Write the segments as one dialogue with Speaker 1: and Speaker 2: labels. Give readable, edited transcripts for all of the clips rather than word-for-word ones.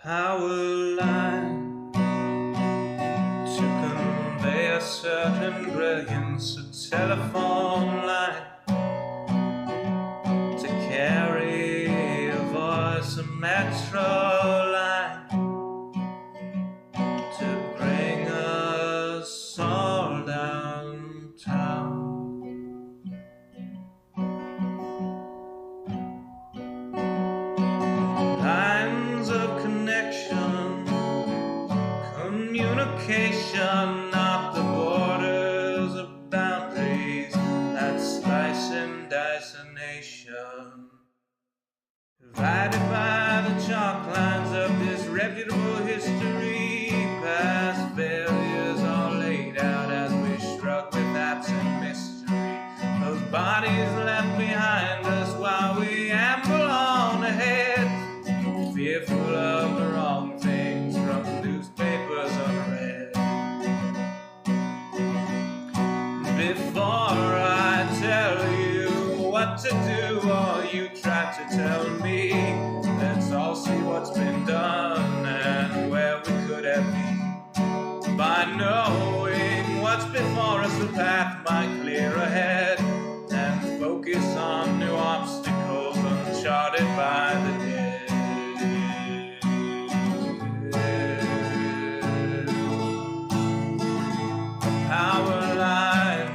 Speaker 1: power line to convey a certain brilliance, a telephone line to carry a voice, a metro line to bring us all downtown. Lines of connection, communication, not the borders of boundaries that slice and dice a nation. Divided by the chalk lines of disreputable history, past failures are laid out as we shrug with absent mystery. Those bodies left behind us while we amble on ahead, fearful of the wrong things from newspapers unread. Before I tell you what to do, or you try to tell me, let's all see what's been done and where we could have been. By knowing what's before us, the path might clear ahead, and focus on new obstacles uncharted by the dead. Power line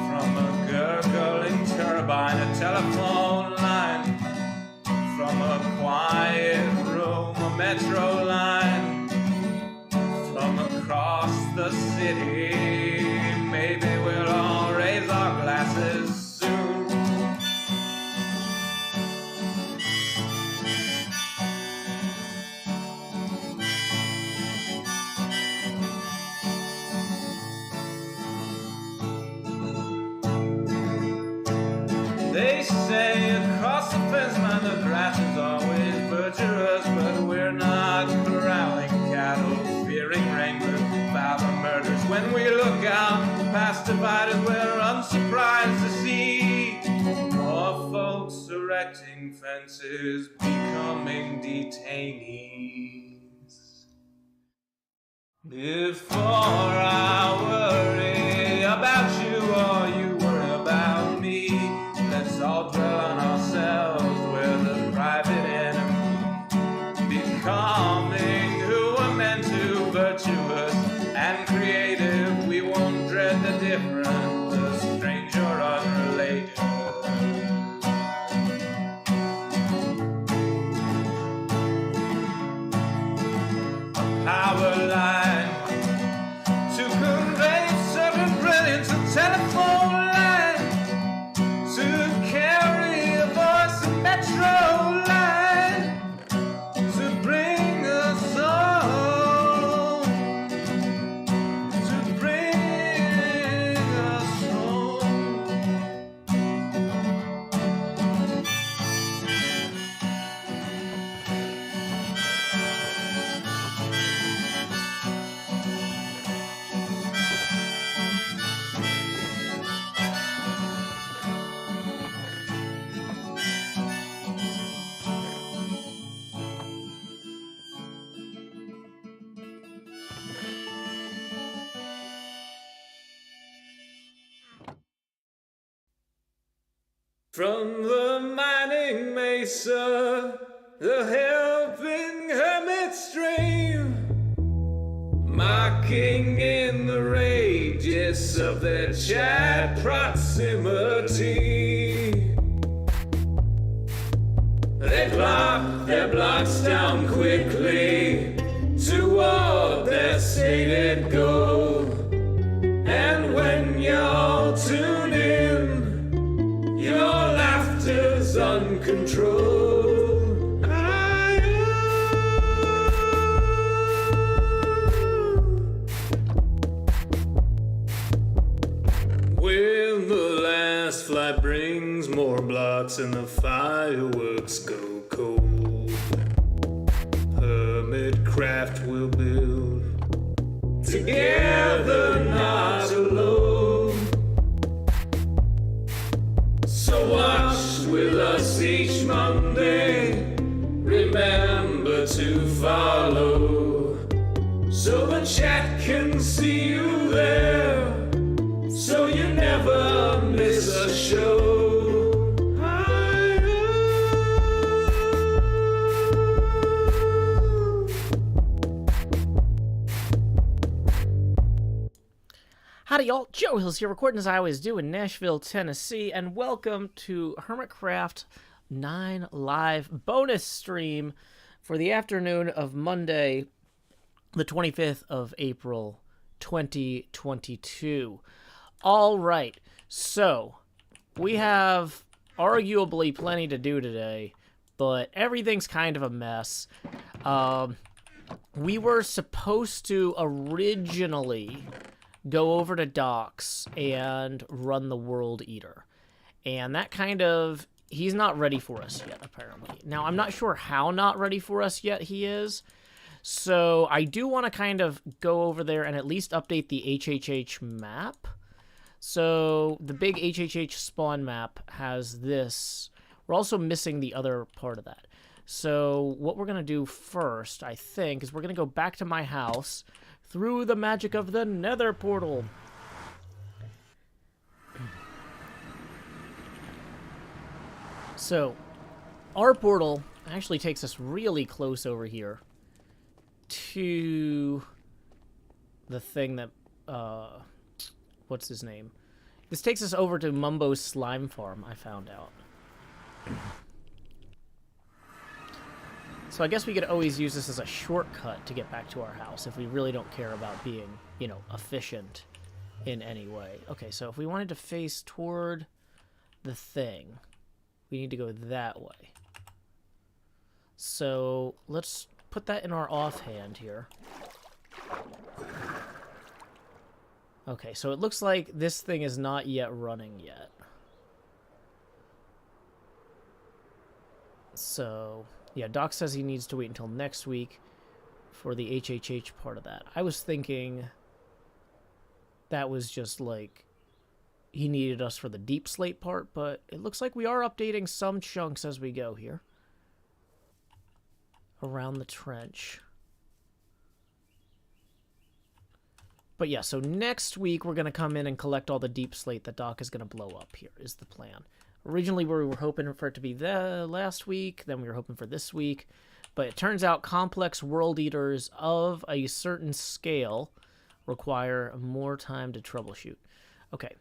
Speaker 1: from a gurgling turbine, a telephone line from a quiet room, a metro line from across the city. Maybe we'll all raise our glasses soon. They say across the fence line the grass is always verdurous, but we're not corralling cattle, fearing wranglers about the murders. When we look out past dividers, we're unsurprised to see more folks erecting fences, becoming detainees. Before I worry about you or you worry about me, let's all dwell on ourselves, we're the private enemy, becoming who we're meant to, virtuous and creative. We won't dread the different, the strange or unrelated. A power line to convey certain brilliance, a telephone line to carry a voice, a metro line to bring us home, to bring us home. From the mining mesa, the helping hermit stream, mocking in the rages of their chat proximity. They block their blocks down quickly toward their stated goal. And when y'all tune in, your laughter's uncontrolled. When the last flight brings more blocks and the fireworks go cold, HermitCraft will build together, not alone. So watch with us each Monday. Remember to
Speaker 2: y'all, Joe Hills here, recording as I always do in Nashville, Tennessee, and welcome to HermitCraft 9 live bonus stream for the afternoon of Monday, the 25th of April, 2022. All right, so we have arguably plenty to do today, but everything's kind of a mess. We were supposed to originally go over to Doc's and run the World Eater. And that kind of... he's not ready for us yet, apparently. Now, I'm not sure how not ready for us yet he is. So, I do want to kind of go over there and at least update the HHH map. So, the big HHH spawn map has this. We're also missing the other part of that. So, what we're going to do first, I think, is we're going to go back to my house through the magic of the Nether portal. So, our portal actually takes us really close over here to the thing that, what's his name? This takes us over to Mumbo's slime farm, I found out. So I guess we could always use this as a shortcut to get back to our house if we really don't care about being, you know, efficient in any way. Okay, so if we wanted to face toward the thing, we need to go that way. So let's put that in our offhand here. Okay, so it looks like this thing is not yet running yet. So... yeah, Doc says he needs to wait until next week for the HHH part of that. I was thinking that was just like he needed us for the deep slate part, but it looks like we are updating some chunks as we go here around the trench. But yeah, so next week we're going to come in and collect all the deep slate that Doc is going to blow up here, is the plan. Originally, we were hoping for it to be the last week, then we were hoping for this week, but it turns out complex world eaters of a certain scale require more time to troubleshoot. Okay,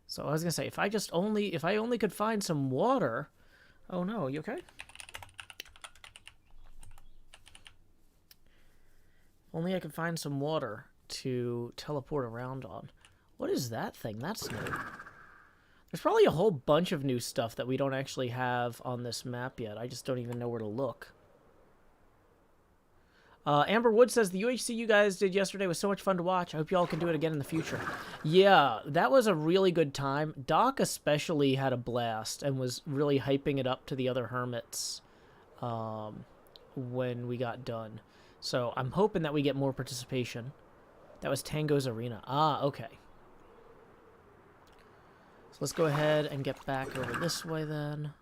Speaker 2: so I was gonna say, if I only could find some water. Oh no, you okay? Only I could find some water to teleport around on. What is that thing? That's new. There's probably a whole bunch of new stuff that we don't actually have on this map yet. I just don't even know where to look. Amber Wood says, the UHC you guys did yesterday was so much fun to watch. I hope you all can do it again in the future. Yeah, that was a really good time. Doc especially had a blast and was really hyping it up to the other hermits when we got done. So I'm hoping that we get more participation. That was Tango's Arena. Ah, okay. So let's go ahead and get back over this way then.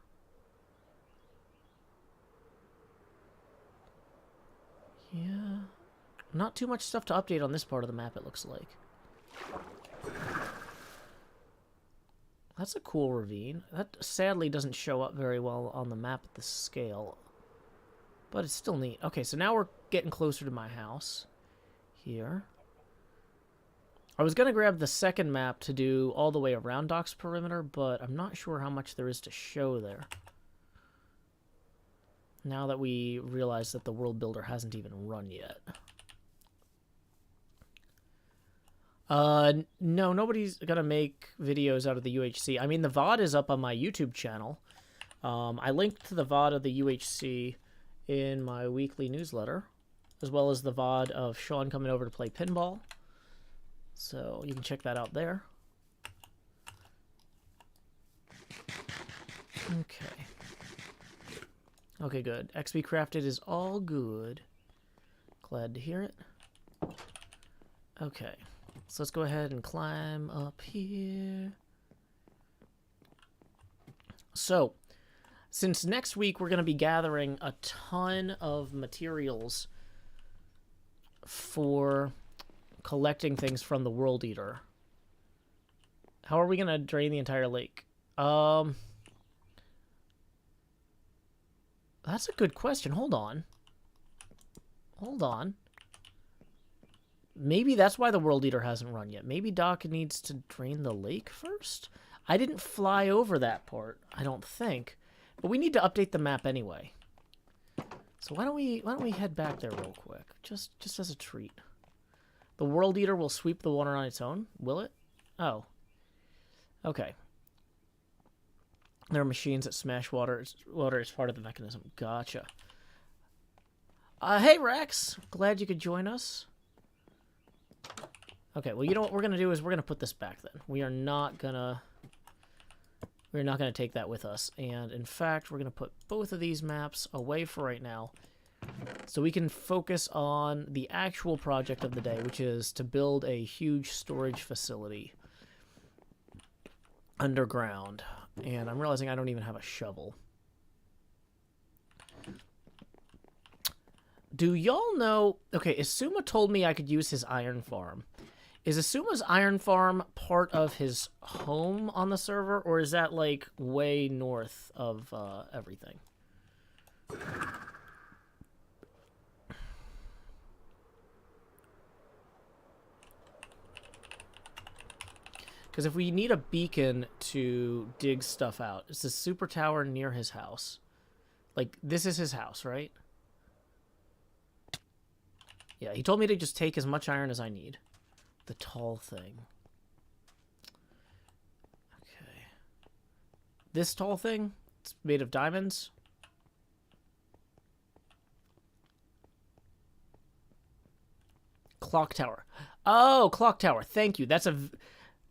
Speaker 2: Yeah. Not too much stuff to update on this part of the map, it looks like. That's a cool ravine. That sadly doesn't show up very well on the map at this scale. But it's still neat. Okay, so now we're getting closer to my house. Here. I was going to grab the second map to do all the way around Doc's perimeter, but I'm not sure how much there is to show there. Now that we realize that the World Builder hasn't even run yet. No, nobody's going to make videos out of the UHC. I mean, the VOD is up on my YouTube channel. I linked to the VOD of the UHC in my weekly newsletter, as well as the VOD of Sean coming over to play pinball. So you can check that out there. Okay. Okay, good. XP Crafted is all good. Glad to hear it. Okay. So let's go ahead and climb up here. So, since next week we're going to be gathering a ton of materials for collecting things from the World Eater. How are we going to drain the entire lake? That's a good question. Hold on. Hold on. Maybe that's why the World Eater hasn't run yet. Maybe Doc needs to drain the lake first? I didn't fly over that part, I don't think. But we need to update the map anyway. So why don't we head back there real quick? Just as a treat. The World Eater will sweep the water on its own, will it? Oh. Okay. There are machines that smash water. Water is part of the mechanism. Gotcha. Hey Rex! Glad you could join us. Okay, well, you know what we're gonna do is we're gonna put this back then. We're not gonna take that with us. And in fact, we're gonna put both of these maps away for right now, so we can focus on the actual project of the day, which is to build a huge storage facility underground. And I'm realizing I don't even have a shovel. Do y'all know... Okay, Asuma told me I could use his iron farm. Is Asuma's iron farm part of his home on the server, or is that, like, way north of everything? Because if we need a beacon to dig stuff out, it's the super tower near his house. Like, this is his house, right? Yeah, he told me to just take as much iron as I need. The tall thing. Okay. This tall thing? It's made of diamonds? Clock tower. Oh, clock tower. Thank you. That's a...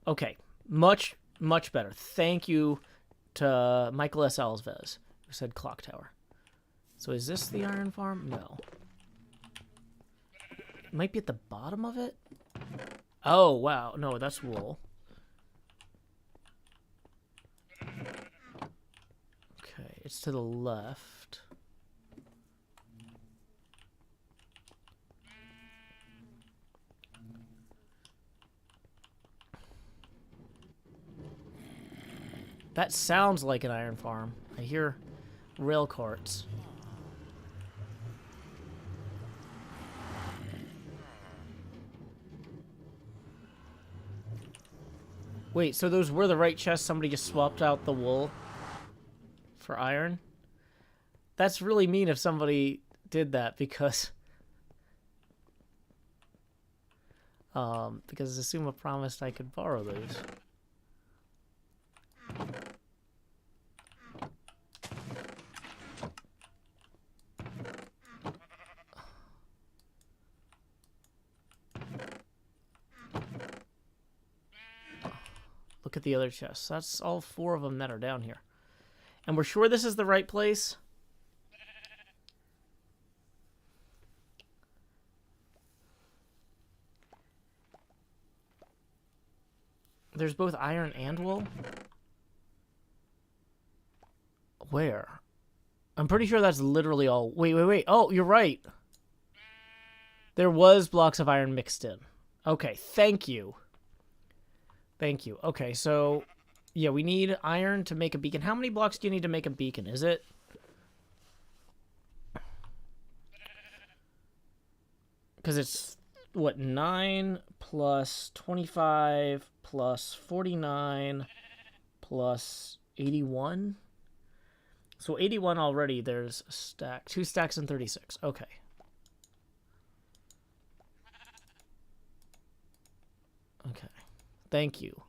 Speaker 2: Okay. Much, much better. Thank you to Michael S. Alves, who said clock tower. So is this the iron farm? No. It might be at the bottom of it? Oh, wow. No, that's wool. Okay, it's to the left. That sounds like an iron farm. I hear rail carts. Wait, so those were the right chests? Somebody just swapped out the wool for iron? That's really mean if somebody did that, because Asuma promised I could borrow those. Look at the other chests. That's all 4 of them that are down here. And we're sure this is the right place? There's both iron and wool? Where? I'm pretty sure that's literally all... Wait. Oh, you're right. There was blocks of iron mixed in. Okay, thank you. Thank you. Okay, so... Yeah, we need iron to make a beacon. How many blocks do you need to make a beacon? Is it... Because it's, what, 9 plus 25 plus 49 plus 81? So 81 already, there's a stack. 2 stacks and 36. Okay. Okay. Thank you.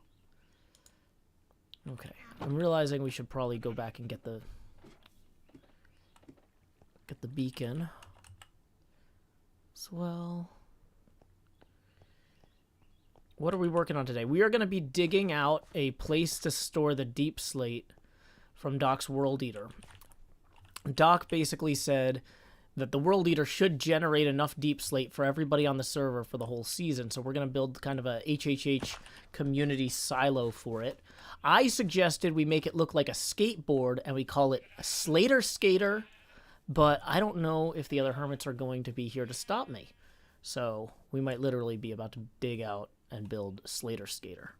Speaker 2: Okay. I'm realizing we should probably go back and get the beacon as well. What are we working on today? We are going to be digging out a place to store the deep slate from Doc's World Eater. Doc basically said that the World Eater should generate enough deep slate for everybody on the server for the whole season, so we're going to build kind of a HHH community silo for it. I suggested we make it look like a skateboard, and we call it a Slater Skater, but I don't know if the other hermits are going to be here to stop me. So we might literally be about to dig out and build Slater Skater.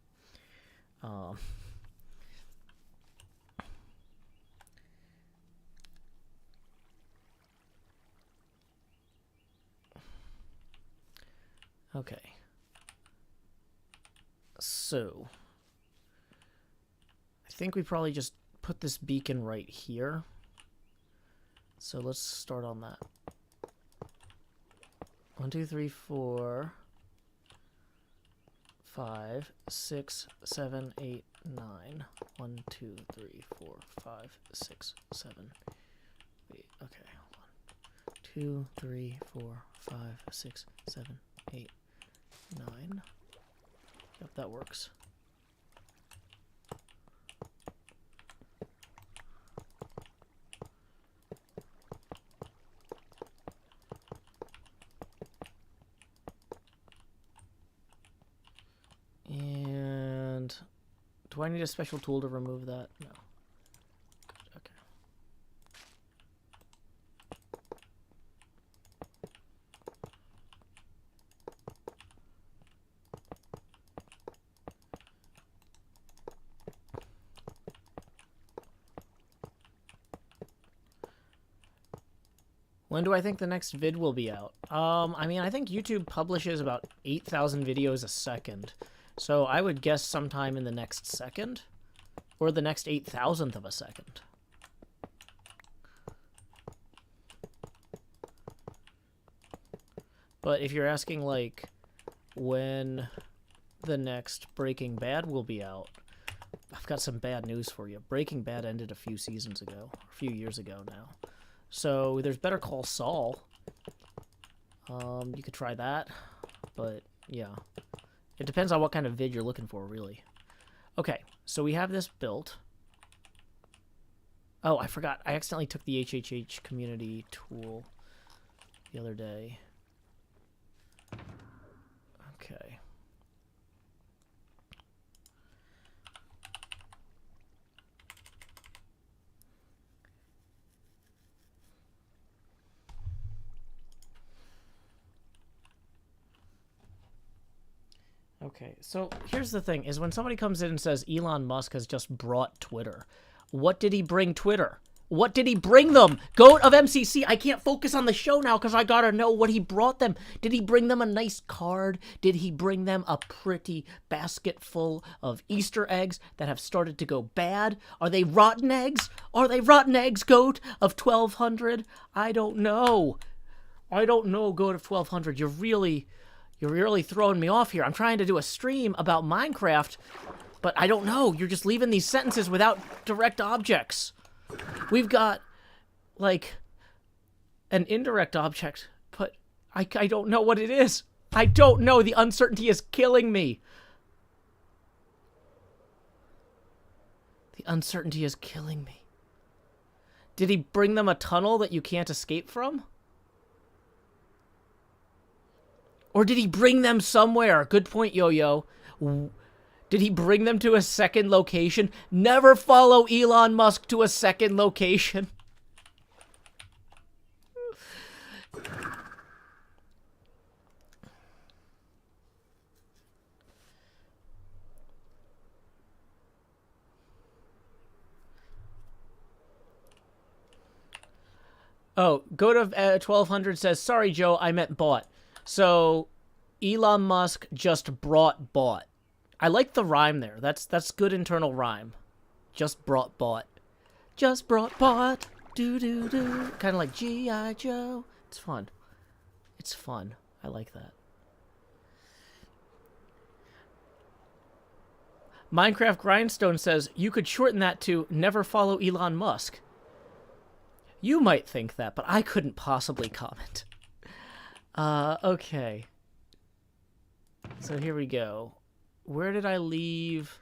Speaker 2: Okay. So, I think we probably just put this beacon right here. So let's start on that. 1, 2, 3, 4, 5, 6, 7, 8, 9. 1, 2, 3, 4, 5, 6, 7, 8. Okay, hold on. 2, 3, 4, 5, 6, 7, 8, 9. Yep, that works. And do I need a special tool to remove that? No. Good, okay. When do I think the next vid will be out? I mean, I think YouTube publishes about 8,000 videos a second. So I would guess sometime in the next second. Or the next 8,000th of a second. But if you're asking, like, when the next Breaking Bad will be out, I've got some bad news for you. Breaking Bad ended a few seasons ago. A few years ago now. So there's Better Call Saul. You could try that. But, yeah. It depends on what kind of vid you're looking for, really. Okay, so we have this built. Oh, I forgot. I accidentally took the HHH community tool the other day. Okay. Okay, so here's the thing, is when somebody comes in and says Elon Musk has just brought Twitter, what did he bring Twitter? What did he bring them? Goat of MCC, I can't focus on the show now because I gotta know what he brought them. Did he bring them a nice card? Did he bring them a pretty basket full of Easter eggs that have started to go bad? Are they rotten eggs? Are they rotten eggs, Goat of 1200? I don't know. I don't know, Goat of 1200. You're really throwing me off here. I'm trying to do a stream about Minecraft, but I don't know. You're just leaving these sentences without direct objects. We've got, like, an indirect object, but I don't know what it is. I don't know. The uncertainty is killing me. The uncertainty is killing me. Did he bring them a tunnel that you can't escape from? Or did he bring them somewhere? Good point, Yo-Yo. Did he bring them to a second location? Never follow Elon Musk to a second location. Oh, go to 1200 says, sorry, Joe, I meant bought. So, Elon Musk just brought bought. I like the rhyme there. That's good internal rhyme. Just brought bought. Just brought bought. Do-do-do. Kind of like G.I. Joe. It's fun. It's fun. I like that. Minecraft Grindstone says, you could shorten that to never follow Elon Musk. You might think that, but I couldn't possibly comment. Okay. So here we go. Where did I leave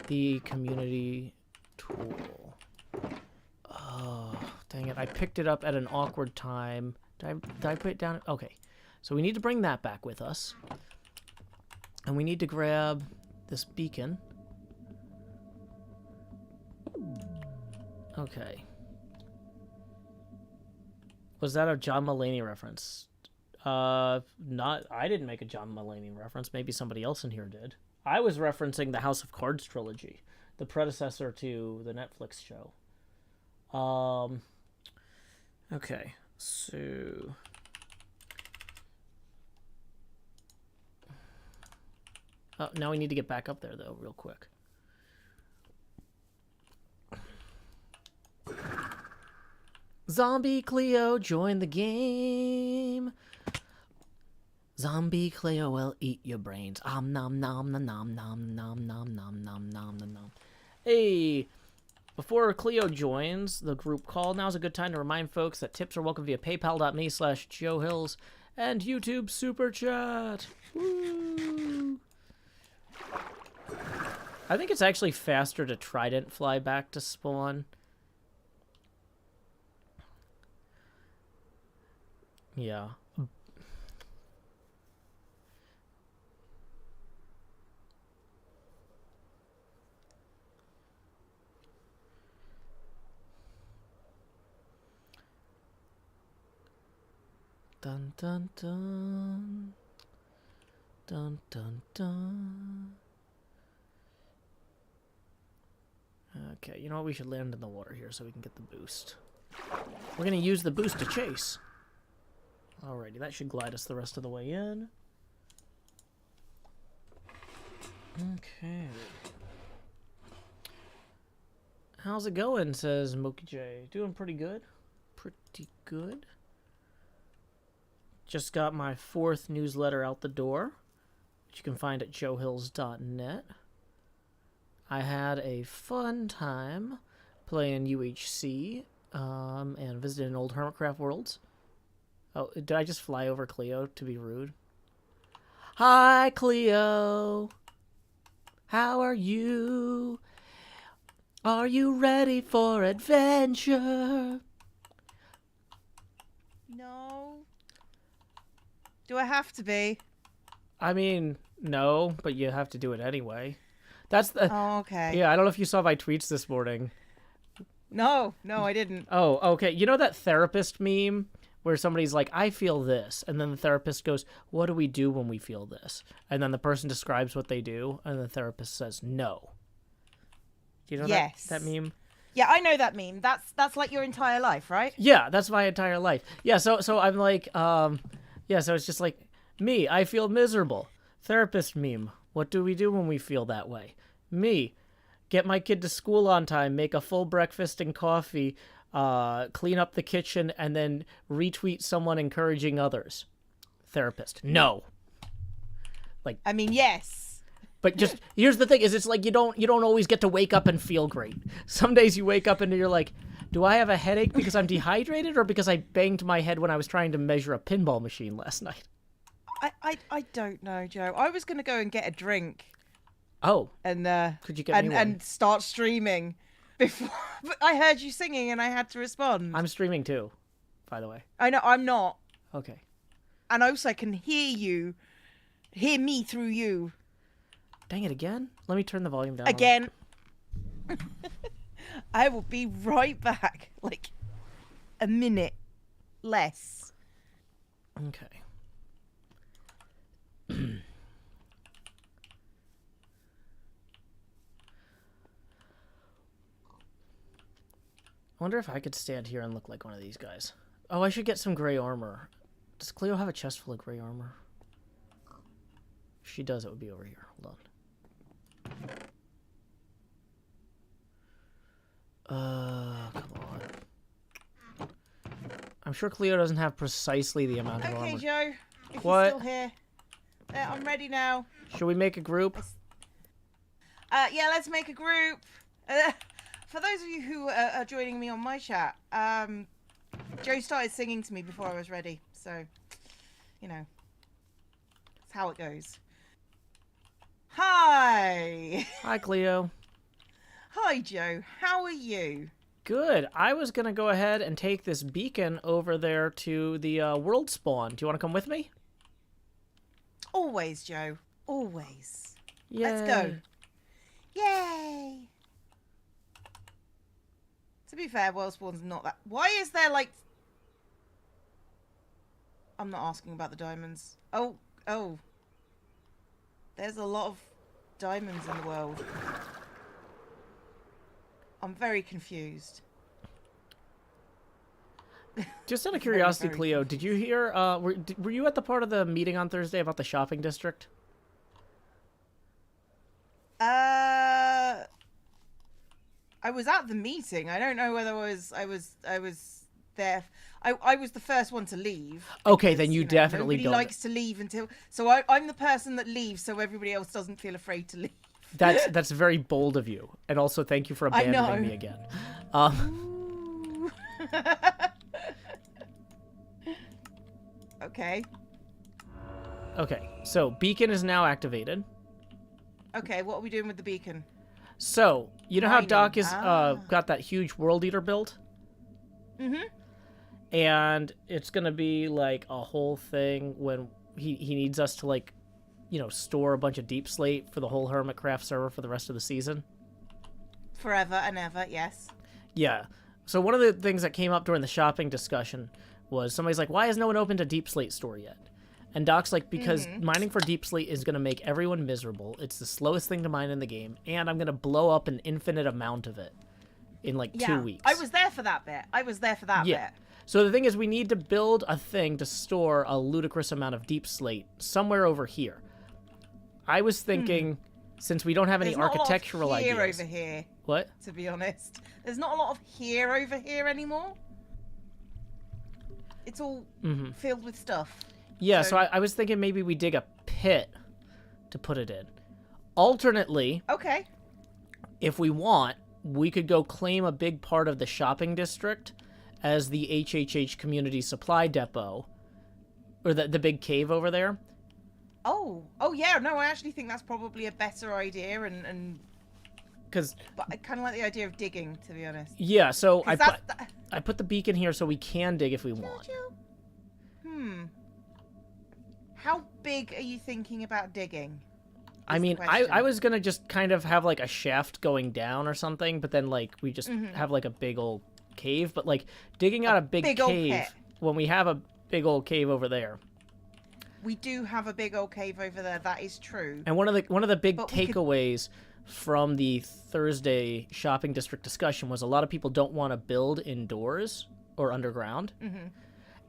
Speaker 2: the community tool? Oh, dang it. I picked it up at an awkward time. Did I put it down? Okay. So we need to bring that back with us. And we need to grab this beacon. Okay. Was that a John Mulaney reference? Not. I didn't make a John Mulaney reference. Maybe somebody else in here did. I was referencing the House of Cards trilogy, the predecessor to the Netflix show. Okay, so Oh, now we need to get back up there, though, real quick. Zombie Cleo, join the game. Zombie Cleo will eat your brains. Nom nom nom nom nom nom nom nom nom nom nom. Hey, before Cleo joins the group call, now's a good time to remind folks that tips are welcome via paypal.me/JoeHills and YouTube Super Chat. Woo! I think it's actually faster to trident fly back to spawn. Yeah. Dun dun dun. Dun dun dun. Okay, you know what? We should land in the water here so we can get the boost. We're gonna use the boost to chase. Alrighty, that should glide us the rest of the way in. Okay. How's it going, says Moki J. Doing pretty good. Pretty good. Just got my 4th newsletter out the door, which you can find at joehills.net. I had a fun time playing UHC and visited an old HermitCraft worlds. Oh, did I just fly over Cleo to be rude? Hi, Cleo. How are you? Are you ready for adventure?
Speaker 3: No. Do I have to be?
Speaker 2: I mean, no, but you have to do it anyway. That's the...
Speaker 3: Oh, okay.
Speaker 2: Yeah, I don't know if you saw my tweets this morning.
Speaker 3: No, I didn't.
Speaker 2: Oh, okay. You know that therapist meme where somebody's like, I feel this, and then the therapist goes, what do we do when we feel this? And then the person describes what they do, and the therapist says, no. Do you know that meme?
Speaker 3: Yeah, I know that meme. That's like your entire life, right?
Speaker 2: Yeah, that's my entire life. Yeah, so I'm like, yeah, so it's just like, me, I feel miserable. Therapist meme, what do we do when we feel that way? Me, get my kid to school on time, make a full breakfast and coffee, clean up the kitchen, and then retweet someone encouraging others. Therapist, no. Like,
Speaker 3: I mean, yes.
Speaker 2: But just, here's the thing, is it's like you don't always get to wake up and feel great. Some days you wake up and you're like, do I have a headache because I'm dehydrated or because I banged my head when I was trying to measure a pinball machine last night?
Speaker 3: I don't know, Joe. I was going to go and get a drink.
Speaker 2: Oh.
Speaker 3: And
Speaker 2: could you get me one?
Speaker 3: And start streaming before but I heard you singing and I had to respond.
Speaker 2: I'm streaming too, by the way.
Speaker 3: I know, I'm not.
Speaker 2: Okay.
Speaker 3: And also I can hear me through you.
Speaker 2: Dang it, again? Let me turn the volume down.
Speaker 3: Again. I will be right back. Like a minute less.
Speaker 2: Okay. I wonder if I could stand here and look like one of these guys. Oh, I should get some gray armor. Does Cleo have a chest full of gray armor? If she does, it would be over here. Hold on. Come on. I'm sure Cleo doesn't have precisely the amount of armor.
Speaker 3: Okay, Joe. If
Speaker 2: What?
Speaker 3: you're still here. I'm ready now.
Speaker 2: Should we make a group?
Speaker 3: Yeah, let's make a group. For those of you who are joining me on my chat, Joe started singing to me before I was ready. So, you know, that's how it goes. Hi!
Speaker 2: Hi, Cleo.
Speaker 3: Hi, Joe. How are you?
Speaker 2: Good. I was going to go ahead and take this beacon over there to the world spawn. Do you want to come with me?
Speaker 3: Always, Joe. Always.
Speaker 2: Yay.
Speaker 3: Let's go. Yay! To be fair, world spawn's not that... Why is there, like... I'm not asking about the diamonds. Oh. There's a lot of diamonds in the world. I'm very confused.
Speaker 2: Just out of curiosity,
Speaker 3: very
Speaker 2: Cleo, did you hear, were you at the part of the meeting on Thursday about the shopping district?
Speaker 3: I was at the meeting. I don't know whether I was there. I was the first one to leave.
Speaker 2: Okay,
Speaker 3: Because,
Speaker 2: then you
Speaker 3: know,
Speaker 2: definitely
Speaker 3: nobody
Speaker 2: don't.
Speaker 3: likes to leave until. So I'm the person that leaves, so everybody else doesn't feel afraid to leave.
Speaker 2: That's very bold of you, and also thank you for
Speaker 3: I
Speaker 2: abandoning
Speaker 3: know.
Speaker 2: me again.
Speaker 3: Ooh. Okay.
Speaker 2: Okay, so beacon is now activated.
Speaker 3: Okay, what are we doing with the beacon?
Speaker 2: So you know how
Speaker 3: Mining.
Speaker 2: Doc is
Speaker 3: Ah.
Speaker 2: got that huge world eater built,
Speaker 3: Mhm.
Speaker 2: and it's gonna be like a whole thing when he needs us to like, store a bunch of deep slate for the whole HermitCraft server for the rest of the season.
Speaker 3: Forever and ever. Yes.
Speaker 2: Yeah. So one of the things that came up during the shopping discussion was somebody's like, "Why has no one opened a deep slate store yet?" And Doc's like, "Because mining for deep slate is going to make everyone miserable. It's the slowest thing to mine in the game, and I'm going to blow up an infinite amount of it in like 2 weeks."
Speaker 3: I was there for that bit.
Speaker 2: Yeah. So the thing is, we need to build a thing to store a ludicrous amount of deep slate somewhere over here. I was thinking, since we don't have any
Speaker 3: There's not
Speaker 2: architectural
Speaker 3: a lot of here
Speaker 2: ideas.
Speaker 3: over here,
Speaker 2: What?
Speaker 3: to be honest. There's not a lot of here over here anymore. It's all filled with stuff.
Speaker 2: Yeah, so I was thinking maybe we dig a pit to put it in. Alternately,
Speaker 3: Okay.
Speaker 2: if we want, we could go claim a big part of the shopping district as the HHH community supply depot, or the big cave over there.
Speaker 3: Oh yeah. No, I actually think that's probably a better idea, and
Speaker 2: Because
Speaker 3: but I kind of like the idea of digging, to be honest.
Speaker 2: yeah, so I
Speaker 3: 'Cause
Speaker 2: put the beacon here so we can dig if we want.
Speaker 3: How big are you thinking about digging?
Speaker 2: I
Speaker 3: is the
Speaker 2: mean,
Speaker 3: question.
Speaker 2: I was gonna just kind of have like a shaft going down or something, but then like we just have like a big old cave. But like digging out a big
Speaker 3: big old
Speaker 2: cave
Speaker 3: pit.
Speaker 2: when we have a big old cave over there.
Speaker 3: We do have a big old cave over there. That is true.
Speaker 2: And one of the big
Speaker 3: But we could-
Speaker 2: takeaways from the Thursday shopping district discussion was a lot of people don't want to build indoors or underground.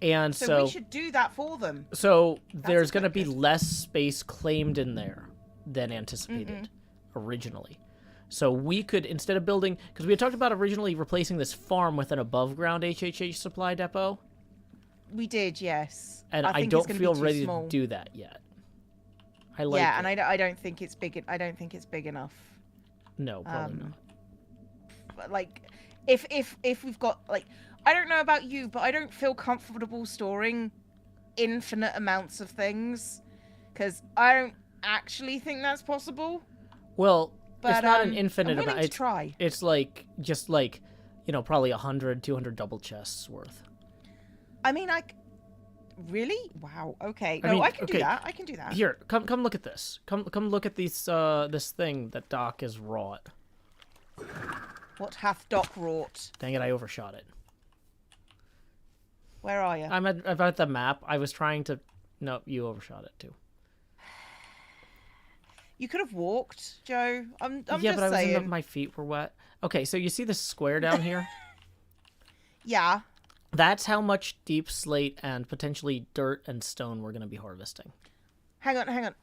Speaker 2: And
Speaker 3: So we should do that for them.
Speaker 2: so there's going to
Speaker 3: good
Speaker 2: be less space claimed in there than anticipated originally. So we could, instead of building, because we had talked about originally replacing this farm with an above ground HHH supply depot,
Speaker 3: We did, yes.
Speaker 2: and I
Speaker 3: think it's
Speaker 2: don't
Speaker 3: gonna
Speaker 2: feel
Speaker 3: be too
Speaker 2: ready
Speaker 3: small.
Speaker 2: to do that yet. I like
Speaker 3: Yeah,
Speaker 2: it.
Speaker 3: and I don't think it's big. I don't think it's big enough.
Speaker 2: No, probably not.
Speaker 3: But like, if we've got like, I don't know about you, but I don't feel comfortable storing infinite amounts of things because I don't actually think that's possible.
Speaker 2: Well,
Speaker 3: But
Speaker 2: it's not an
Speaker 3: I'm
Speaker 2: infinite
Speaker 3: willing
Speaker 2: amount.
Speaker 3: to
Speaker 2: It's,
Speaker 3: try.
Speaker 2: it's like, just like, probably 100, 200 double chests worth.
Speaker 3: I mean, really? Wow. Okay.
Speaker 2: I
Speaker 3: No,
Speaker 2: mean,
Speaker 3: I can do
Speaker 2: okay,
Speaker 3: that. I can do that.
Speaker 2: Here, come look at this. Come look at this thing that Doc has wrought.
Speaker 3: What hath Doc wrought?
Speaker 2: Dang it, I overshot it.
Speaker 3: Where are you?
Speaker 2: I'm at the map. I was trying to... No, you overshot it too.
Speaker 3: You could have walked, Joe. I'm
Speaker 2: yeah,
Speaker 3: just
Speaker 2: but
Speaker 3: saying.
Speaker 2: my feet were wet. Okay, so you see this square down here?
Speaker 3: Yeah.
Speaker 2: That's how much deep slate and potentially dirt and stone we're going to be harvesting.
Speaker 3: Hang on.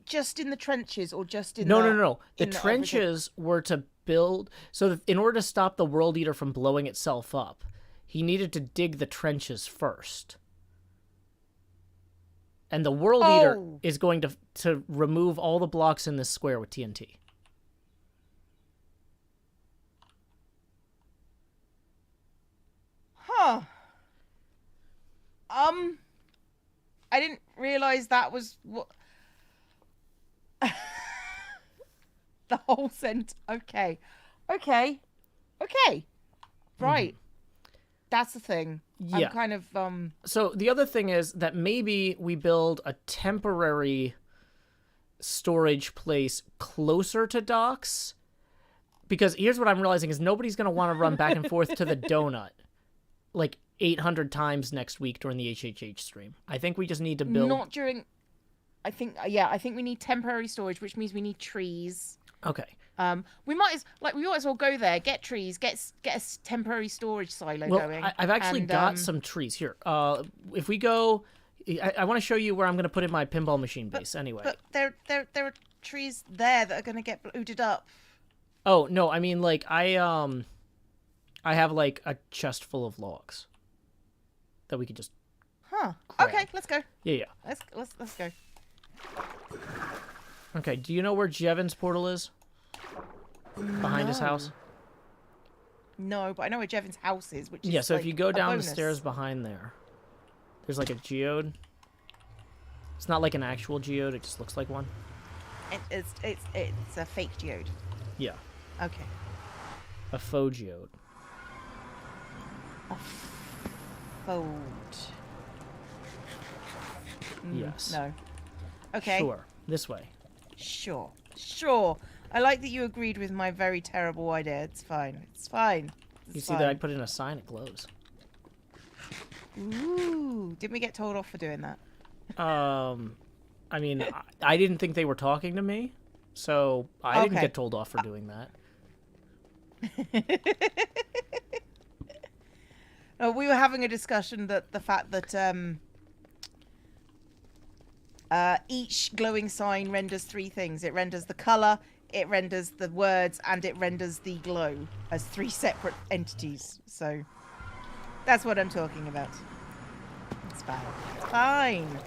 Speaker 3: Just in the trenches or just in
Speaker 2: No. The
Speaker 3: in
Speaker 2: trenches were to build... So that in order to stop the World Eater from blowing itself up, he needed to dig the trenches first. And the World Eater is going to remove all the blocks in this square with TNT.
Speaker 3: Huh. I didn't realize that was what the whole sent. Okay. Right. That's the thing.
Speaker 2: Yeah.
Speaker 3: I'm kind of
Speaker 2: So the other thing is that maybe we build a temporary storage place closer to docks, because here's what I'm realizing is nobody's going to want to run back and forth to the donut like 800 times next week during the HHH stream. I think we just need to build...
Speaker 3: not during. I think we need temporary storage, which means we need trees.
Speaker 2: Okay.
Speaker 3: We might as well go there, get trees, get a temporary storage silo
Speaker 2: Well,
Speaker 3: going.
Speaker 2: I've actually
Speaker 3: and,
Speaker 2: got some trees here. If we go, I want to show you where I'm going to put in my pinball machine base. Anyway,
Speaker 3: But there are trees there that are going to get booted up?
Speaker 2: Oh, no, I mean, like, I have, like, a chest full of logs that we could just
Speaker 3: Huh.
Speaker 2: grab.
Speaker 3: Okay, let's go.
Speaker 2: Yeah.
Speaker 3: Let's go.
Speaker 2: Okay, do you know where Jevon's portal is? Behind his house?
Speaker 3: No, but I know where Jevon's house is, which is
Speaker 2: Yeah, so
Speaker 3: like
Speaker 2: if you go
Speaker 3: a
Speaker 2: down the
Speaker 3: bonus.
Speaker 2: stairs behind there, there's like a geode. It's not like an actual geode, it just looks like one.
Speaker 3: It's a fake geode.
Speaker 2: Yeah,
Speaker 3: Okay.
Speaker 2: a faux geode.
Speaker 3: A fold.
Speaker 2: Yes.
Speaker 3: No. Okay.
Speaker 2: Sure, this way.
Speaker 3: Sure. I like that you agreed with my very terrible idea. It's fine.
Speaker 2: You see that I put in a sign, it glows.
Speaker 3: Ooh. Didn't we get told off for doing that?
Speaker 2: I mean, I didn't think they were talking to me, so I didn't
Speaker 3: Okay.
Speaker 2: get told off for doing that.
Speaker 3: No, we were having a discussion that the fact that each glowing sign renders 3 things. It renders the color, it renders the words, and it renders the glow as 3 separate entities. So that's what I'm talking about. It's fine. It's fine.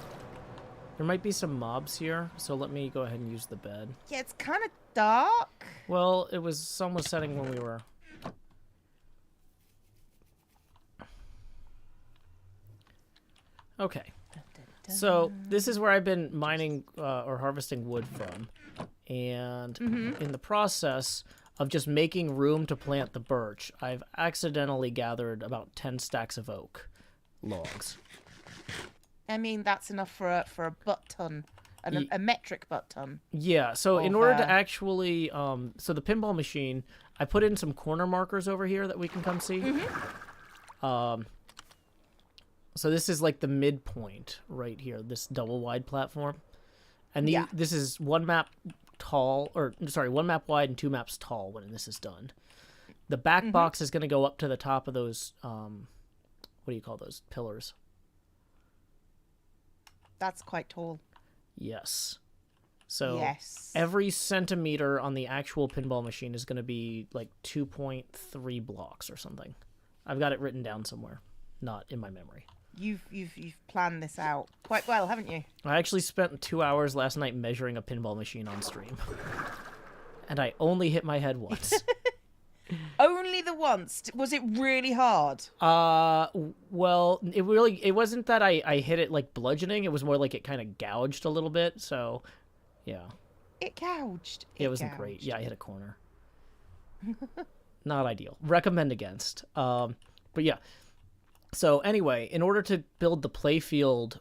Speaker 2: There might be some mobs here, so let me go ahead and use the bed.
Speaker 3: Yeah, it's kind of dark.
Speaker 2: Well, sun was setting when we were... Okay. So, this is where I've been mining or harvesting wood from. And in the process of just making room to plant the birch, I've accidentally gathered about 10 stacks of oak logs.
Speaker 3: I mean, that's enough for a butt ton, a metric butt ton.
Speaker 2: Yeah, so in order to
Speaker 3: Over.
Speaker 2: actually... so the pinball machine, I put in some corner markers over here that we can come see. So this is like the midpoint right here, this double wide platform. And this is one map wide and 2 maps tall when this is done. The back box is going to go up to the top of those, what do you call those, pillars?
Speaker 3: That's quite tall.
Speaker 2: Yes. So
Speaker 3: Yes.
Speaker 2: every centimeter on the actual pinball machine is going to be like 2.3 blocks or something. I've got it written down somewhere, not in my memory.
Speaker 3: You've planned this out quite well, haven't you?
Speaker 2: I actually spent 2 hours last night measuring a pinball machine on stream. And I only hit my head once.
Speaker 3: Only the once. Was it really hard?
Speaker 2: Well, it wasn't that I hit it like bludgeoning. It was more like it kind of gouged a little bit. So, yeah.
Speaker 3: It gouged.
Speaker 2: It wasn't great. Yeah, I hit a corner. Not ideal. Recommend against. But yeah. So anyway, in order to build the playfield,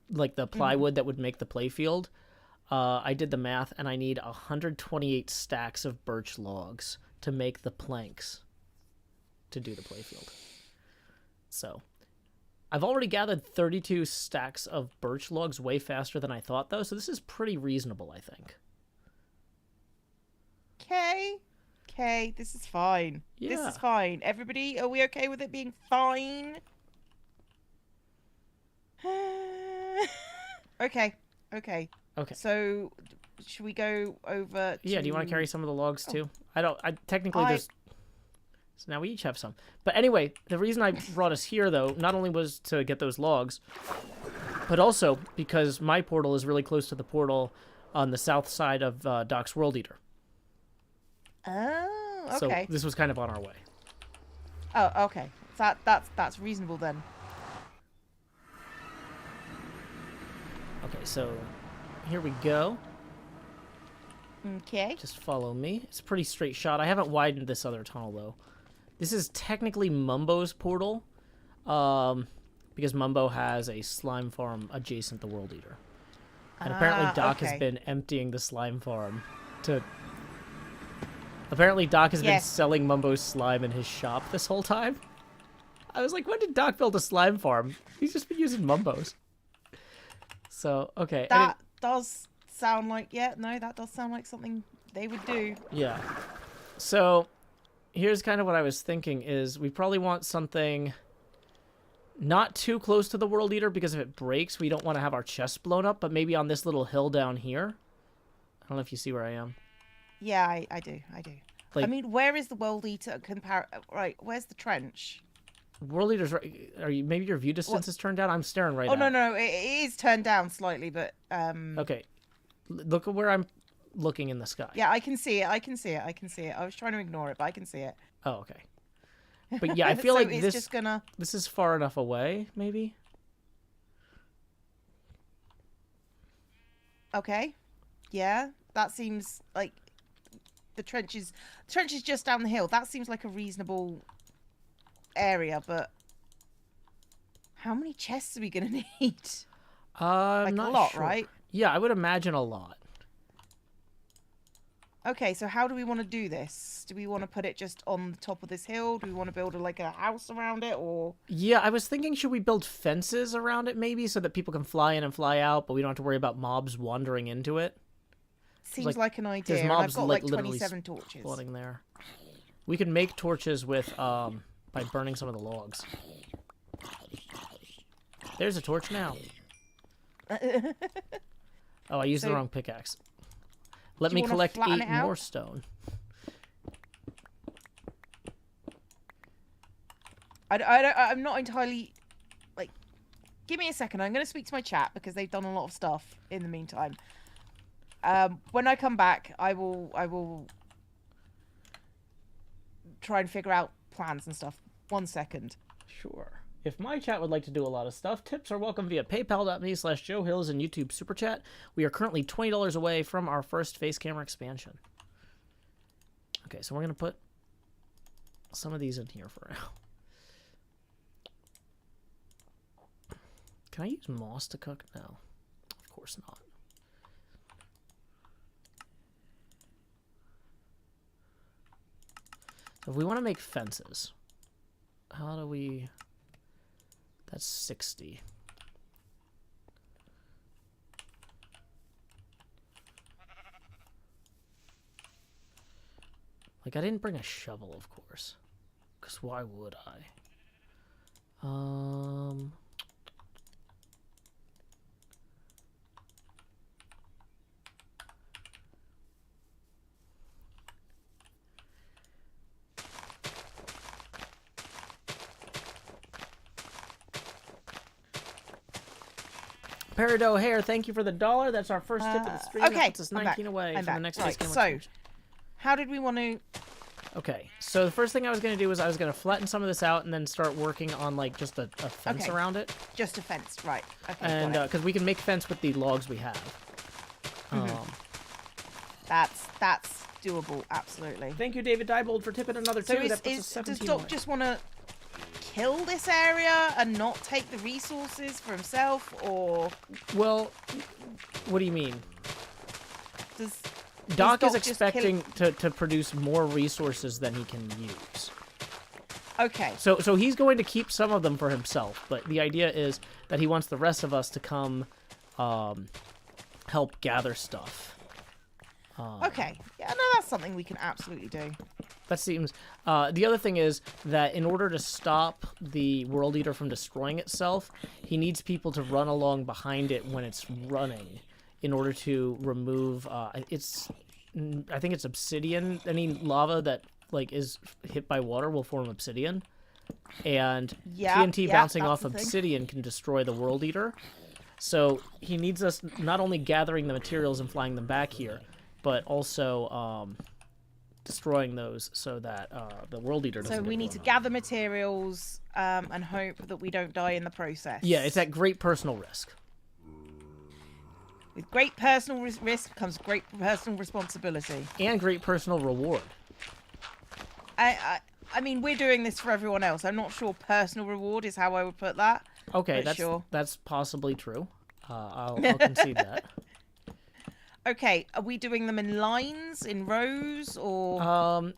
Speaker 2: like the plywood that would make the playfield, I did the math, and I need 128 stacks of birch logs to make the planks to do the playfield. So I've already gathered 32 stacks of birch logs way faster than I thought, though, so this is pretty reasonable, I think.
Speaker 3: Okay, this is fine.
Speaker 2: Yeah.
Speaker 3: This is fine. Everybody, are we okay with it being fine? Okay.
Speaker 2: Okay.
Speaker 3: So, should we go over to...
Speaker 2: Yeah, do you want to carry some of the logs, too? Technically, there's... So now we each have some. But anyway, the reason I brought us here, though, not only was to get those logs, but also because my portal is really close to the portal on the south side of Doc's World Eater.
Speaker 3: Oh, okay.
Speaker 2: So this was kind of on our way.
Speaker 3: Oh, okay. That's reasonable then.
Speaker 2: Okay, so here we go.
Speaker 3: Okay.
Speaker 2: Just follow me. It's a pretty straight shot. I haven't widened this other tunnel, though. This is technically Mumbo's portal, because Mumbo has a slime farm adjacent to World Eater. And apparently Doc has been emptying the slime farm to... Apparently Doc has been selling Mumbo's slime in his shop this whole time. I was like, when did Doc build a slime farm? He's just been using Mumbo's. So, okay.
Speaker 3: That does sound like... that does sound like something they would do.
Speaker 2: Yeah. So, here's kind of what I was thinking is we probably want something not too close to the World Eater, because if it breaks, we don't want to have our chest blown up, but maybe on this little hill down here. don't know if you see where I am.
Speaker 3: Yeah, I do.
Speaker 2: Like,
Speaker 3: I mean, where is the world eater right, where's the trench?
Speaker 2: World Eater's right. Are you? Maybe your view distance is turned down. I'm staring right.
Speaker 3: Oh
Speaker 2: out.
Speaker 3: no, it is turned down slightly, but
Speaker 2: Okay, look at where I'm looking in the sky.
Speaker 3: Yeah, I can see it. I was trying to ignore it, but I can see it.
Speaker 2: Oh, okay. But yeah, I feel
Speaker 3: so
Speaker 2: like
Speaker 3: it's just gonna...
Speaker 2: this is far enough away, maybe.
Speaker 3: Okay. Yeah, that seems like the trench is just down the hill. That seems like a reasonable area, but how many chests are we gonna need?
Speaker 2: Like
Speaker 3: a lot, right?
Speaker 2: Yeah, I would imagine a lot.
Speaker 3: Okay, so how do we want to do this? Do we want to put it just on the top of this hill? Do we want to build a house around it, or?
Speaker 2: Yeah, I was thinking, should we build fences around it maybe so that people can fly in and fly out, but we don't have to worry about mobs wandering into it?
Speaker 3: Seems like an idea.
Speaker 2: There's
Speaker 3: And
Speaker 2: mobs
Speaker 3: I've got
Speaker 2: like
Speaker 3: 27 torches.
Speaker 2: Floating there. We can make torches with by burning some of the logs. There's a torch now. Oh, I used the wrong pickaxe. Let me collect 8 more stone.
Speaker 3: I'm not entirely... Like, give me a second. I'm going to speak to my chat because they've done a lot of stuff in the meantime. When I come back, I will try and figure out plans and stuff. 1 second.
Speaker 2: Sure. If my chat would like to do a lot of stuff, tips are welcome via paypal.me/JoeHills and YouTube Super Chat. We are currently $20 away from our first face camera expansion. Okay, so we're going to put some of these in here for now. Can I use moss to cook? No, of course not. So if we want to make fences, how do we... That's 60. Like, I didn't bring a shovel, of course. Because why would I? Peridot Hair, thank you for the $1. That's our first tip of the stream.
Speaker 3: Okay,
Speaker 2: That puts us 19 away from the next
Speaker 3: right,
Speaker 2: face
Speaker 3: so, how did we want to...
Speaker 2: Okay, so the first thing I was going to do was I was going to flatten some of this out and then start working on, like, just a fence around it.
Speaker 3: Just a fence, right. Okay,
Speaker 2: and because we can make fence with the logs we have.
Speaker 3: That's doable, absolutely.
Speaker 2: Thank you, David Diebold, for tipping another
Speaker 3: So
Speaker 2: two. That puts us 17
Speaker 3: does Doc
Speaker 2: away.
Speaker 3: just want to kill this area and not take the resources for himself, or...
Speaker 2: Well, what do you mean?
Speaker 3: Does
Speaker 2: Doc is
Speaker 3: Doc just
Speaker 2: expecting to produce more resources than he can use.
Speaker 3: Okay.
Speaker 2: So he's going to keep some of them for himself, but the idea is that he wants the rest of us to come help gather stuff.
Speaker 3: Okay. Yeah, no, that's something we can absolutely do.
Speaker 2: That seems... the other thing is that in order to stop the World Eater from destroying itself, he needs people to run along behind it when it's running in order to remove... I think it's obsidian. Any lava that like is hit by water will form obsidian. And TNT bouncing off obsidian can destroy the World Eater. So he needs us not only gathering the materials and flying them back here, but also destroying those so that the World Eater doesn't.
Speaker 3: So we need to gather materials and hope that we don't die in the process.
Speaker 2: Yeah, it's at great personal risk.
Speaker 3: With great personal risk comes great personal responsibility.
Speaker 2: And great personal reward.
Speaker 3: I mean, we're doing this for everyone else. I'm not sure personal reward is how I would put that.
Speaker 2: Okay, that's possibly true. I'll concede that.
Speaker 3: Okay, are we doing them in lines, in rows, or?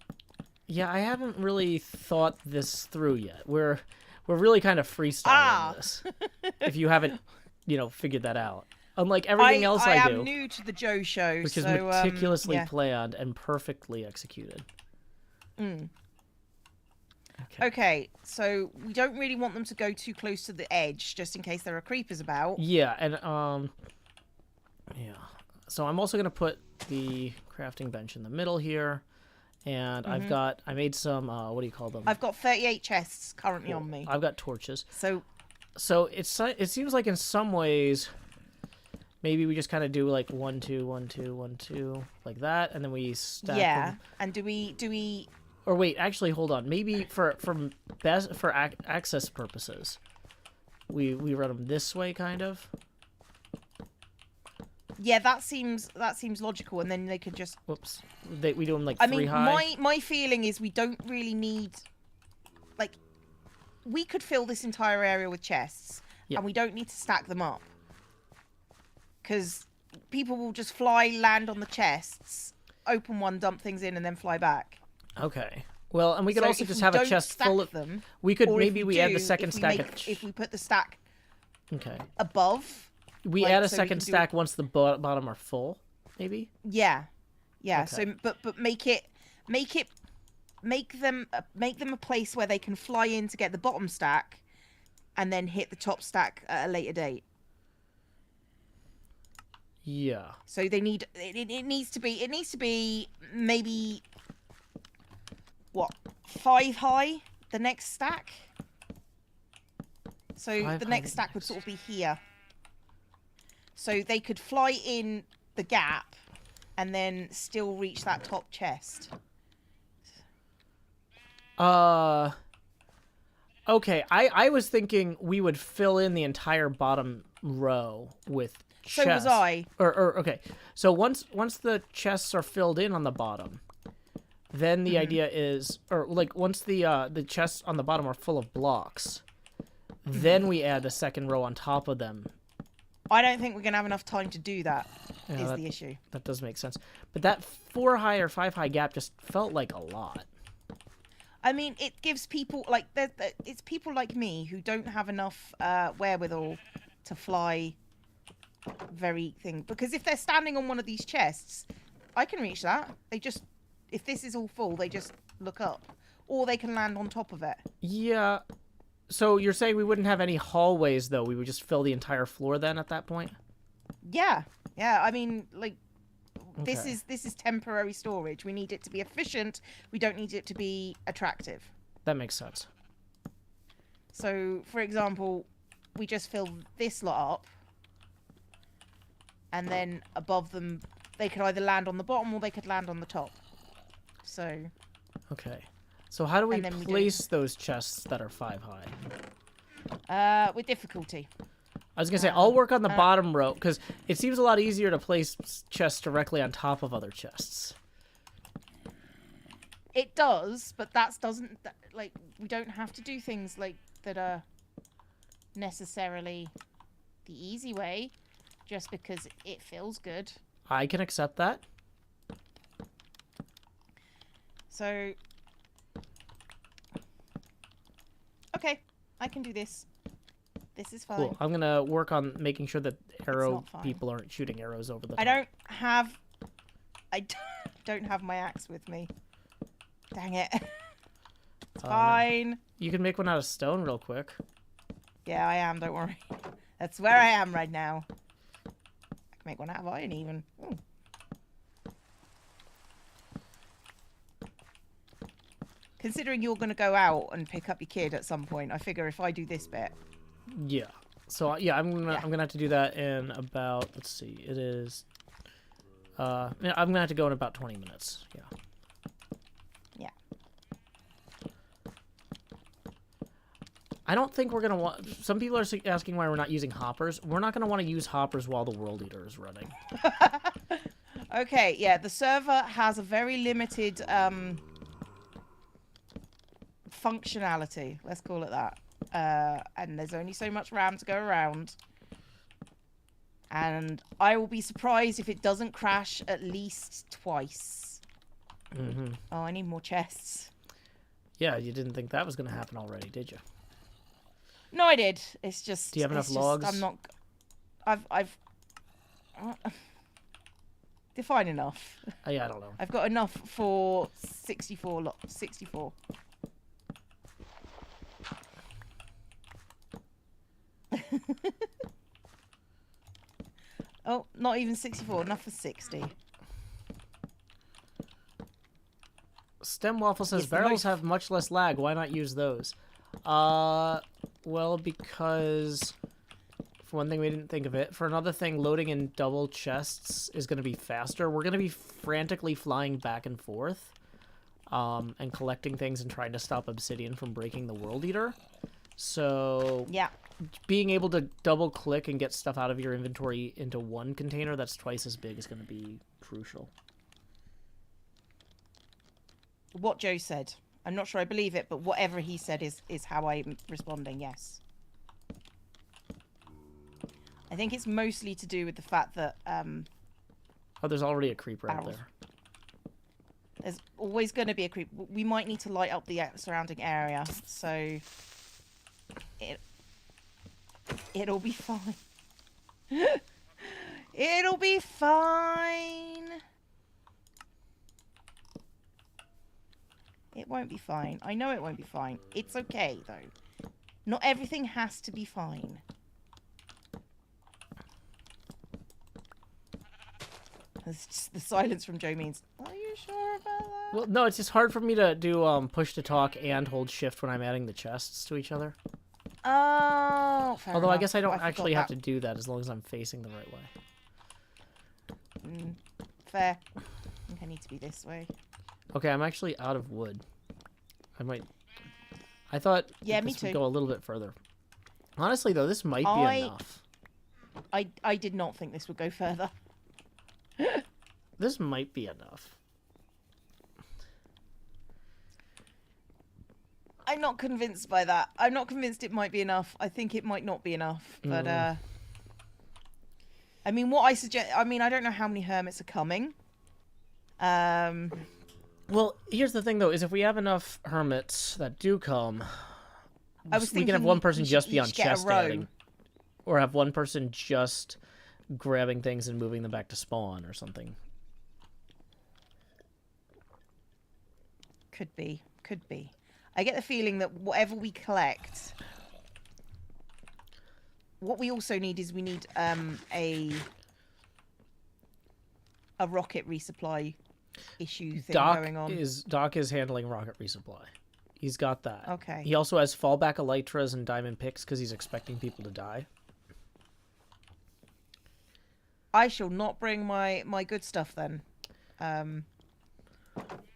Speaker 2: Yeah, I haven't really thought this through yet. We're really kind of freestyling this. If you haven't, figured that out. Unlike everything else I do.
Speaker 3: I am new to the Joe show,
Speaker 2: which is meticulously planned and perfectly executed.
Speaker 3: Okay, so we don't really want them to go too close to the edge, just in case there are creepers about.
Speaker 2: Yeah, and yeah. So I'm also gonna put the crafting bench in the middle here. And I made some, what do you call them?
Speaker 3: I've got 38 chests currently
Speaker 2: Cool.
Speaker 3: on me.
Speaker 2: I've got torches.
Speaker 3: So
Speaker 2: it seems like in some ways, maybe we just kind of do like 1, 2, 1, 2, 1, 2, like that, and then we stack them.
Speaker 3: And do we?
Speaker 2: Or wait, actually, hold on. Maybe for access purposes, we run them this way, kind of.
Speaker 3: Yeah, that seems logical, and then they could just.
Speaker 2: Whoops. We do them like
Speaker 3: I
Speaker 2: 3
Speaker 3: mean,
Speaker 2: high.
Speaker 3: my feeling is we don't really need. Like, we could fill this entire area with chests, and we don't need to stack them up, because people will just fly, land on the chests, open one, dump things in, and then fly back.
Speaker 2: Okay. Well, and we could
Speaker 3: So
Speaker 2: also
Speaker 3: if
Speaker 2: just
Speaker 3: we
Speaker 2: have a
Speaker 3: don't
Speaker 2: chest
Speaker 3: stack
Speaker 2: full of
Speaker 3: them.
Speaker 2: We could
Speaker 3: Or
Speaker 2: maybe
Speaker 3: if
Speaker 2: we add the
Speaker 3: do,
Speaker 2: second
Speaker 3: if we
Speaker 2: stack.
Speaker 3: if we put the stack
Speaker 2: Okay.
Speaker 3: above.
Speaker 2: We
Speaker 3: like,
Speaker 2: add a
Speaker 3: so we
Speaker 2: second
Speaker 3: can do
Speaker 2: stack once the bottom are full, maybe.
Speaker 3: Yeah.
Speaker 2: Okay.
Speaker 3: So, but make them a place where they can fly in to get the bottom stack, and then hit the top stack at a later date.
Speaker 2: Yeah.
Speaker 3: So they need it needs to be maybe what 5 high the next stack. So the next stack would sort of be here. So they could fly in the gap and then still reach that top chest.
Speaker 2: Okay, I was thinking we would fill in the entire bottom row with chests.
Speaker 3: So was I.
Speaker 2: Or okay. So once the chests are filled in on the bottom, then the idea is, or like once the chests on the bottom are full of blocks, then we add a second row on top of them.
Speaker 3: I don't think we're going to have enough time to do that,
Speaker 2: Yeah,
Speaker 3: is
Speaker 2: that-
Speaker 3: the issue.
Speaker 2: That does make sense. But that 4 high or 5 high gap just felt like a lot.
Speaker 3: I mean, it gives people, like, it's people like me who don't have enough wherewithal to fly very thing. Because if they're standing on one of these chests, I can reach that. They just, if this is all full, they just look up. Or they can land on top of it.
Speaker 2: Yeah. So you're saying we wouldn't have any hallways, though? We would just fill the entire floor then at that point?
Speaker 3: Yeah. Yeah, I mean, like,
Speaker 2: Okay.
Speaker 3: this is temporary storage. We need it to be efficient. We don't need it to be attractive.
Speaker 2: That makes sense.
Speaker 3: So, for example, we just fill this lot up, and then above them, they could either land on the bottom or they could land on the top. So,
Speaker 2: Okay. So how do we
Speaker 3: And then we do-
Speaker 2: place those chests that are 5 high?
Speaker 3: with difficulty.
Speaker 2: I was going to say, I'll work on the bottom row, because it seems a lot easier to place chests directly on top of other chests.
Speaker 3: It does, but like, we don't have to do things like that are necessarily the easy way, just because it feels good.
Speaker 2: I can accept that.
Speaker 3: So, okay, I can do this. This is fine.
Speaker 2: Cool. I'm going to work on making sure that arrow
Speaker 3: not fine.
Speaker 2: people aren't shooting arrows over the top.
Speaker 3: I don't have my axe with me. Dang it. It's
Speaker 2: Oh, no.
Speaker 3: fine.
Speaker 2: You can make one out of stone real quick.
Speaker 3: Yeah, I am, don't worry. That's where I am right now. I can make one out of iron even. Ooh. Considering you're going to go out and pick up your kid at some point, I figure if I do this bit.
Speaker 2: Yeah. So yeah, I'm gonna have to do that in about, let's see, it is yeah, I'm gonna have to go in about 20 minutes. Yeah.
Speaker 3: Yeah.
Speaker 2: I don't think we're gonna want. Some people are asking why we're not using hoppers. We're not gonna want to use hoppers while the World Eater is running.
Speaker 3: Okay, yeah, the server has a very limited functionality, let's call it that. And there's only so much RAM to go around. And I will be surprised if it doesn't crash at least twice.
Speaker 2: Mm-hmm.
Speaker 3: Oh, I need more chests.
Speaker 2: Yeah, you didn't think that was gonna happen already, did you?
Speaker 3: No, I did. It's just.
Speaker 2: Do you have enough
Speaker 3: it's just-
Speaker 2: logs?
Speaker 3: I'm not. I've. Define enough.
Speaker 2: Yeah, I don't know.
Speaker 3: I've got enough for 64 64. Oh, not even 64. Enough for 60.
Speaker 2: Stem Waffle says
Speaker 3: It's the
Speaker 2: barrels
Speaker 3: most-
Speaker 2: have much less lag. Why not use those? Well, because for one thing, we didn't think of it. For another thing, loading in double chests is going to be faster. We're going to be frantically flying back and forth, and collecting things and trying to stop Obsidian from breaking the World Eater. So
Speaker 3: Yeah.
Speaker 2: being able to double click and get stuff out of your inventory into one container that's twice as big is going to be crucial.
Speaker 3: What Joe said. I'm not sure I believe it, but whatever he said is how I'm responding, yes. I think it's mostly to do with the fact that
Speaker 2: Oh, there's already a creeper out
Speaker 3: Barrels.
Speaker 2: there.
Speaker 3: there's always going to be a creep. We might need to light up the surrounding area, so it'll be fine. It'll be fine. It won't be fine. I know it won't be fine. It's okay, though. Not everything has to be fine. The silence from Joe means, are you sure about that?
Speaker 2: Well, no, it's just hard for me to do push to talk and hold shift when I'm adding the chests to each other.
Speaker 3: Oh, fair
Speaker 2: Although I
Speaker 3: enough.
Speaker 2: guess I don't
Speaker 3: forgot
Speaker 2: actually have
Speaker 3: that.
Speaker 2: to do that as long as I'm facing the right way.
Speaker 3: Fair. I think I need to be this way.
Speaker 2: Okay, I'm actually out of wood. I thought
Speaker 3: Yeah,
Speaker 2: that
Speaker 3: me
Speaker 2: this would
Speaker 3: too.
Speaker 2: go a little bit further. Honestly, though, this might be enough.
Speaker 3: I did not think this would go further.
Speaker 2: This might be enough.
Speaker 3: I'm not convinced by that. I'm not convinced it might be enough. I think it might not be enough. But I mean, what I suggest. I mean, I don't know how many hermits are coming.
Speaker 2: Well, here's the thing, though, is if we have enough hermits that do come,
Speaker 3: I was
Speaker 2: we can have
Speaker 3: thinking
Speaker 2: one
Speaker 3: we
Speaker 2: person
Speaker 3: should
Speaker 2: just be on
Speaker 3: each get a
Speaker 2: chest
Speaker 3: row.
Speaker 2: adding. Or have one person just grabbing things and moving them back to spawn or something.
Speaker 3: Could be. Could be. I get the feeling that whatever we collect, what we also need is we need a rocket resupply issue thing going on.
Speaker 2: Doc is handling rocket resupply. He's got that.
Speaker 3: Okay.
Speaker 2: He also has fallback elytras and diamond picks because he's expecting people to die.
Speaker 3: I shall not bring my good stuff then.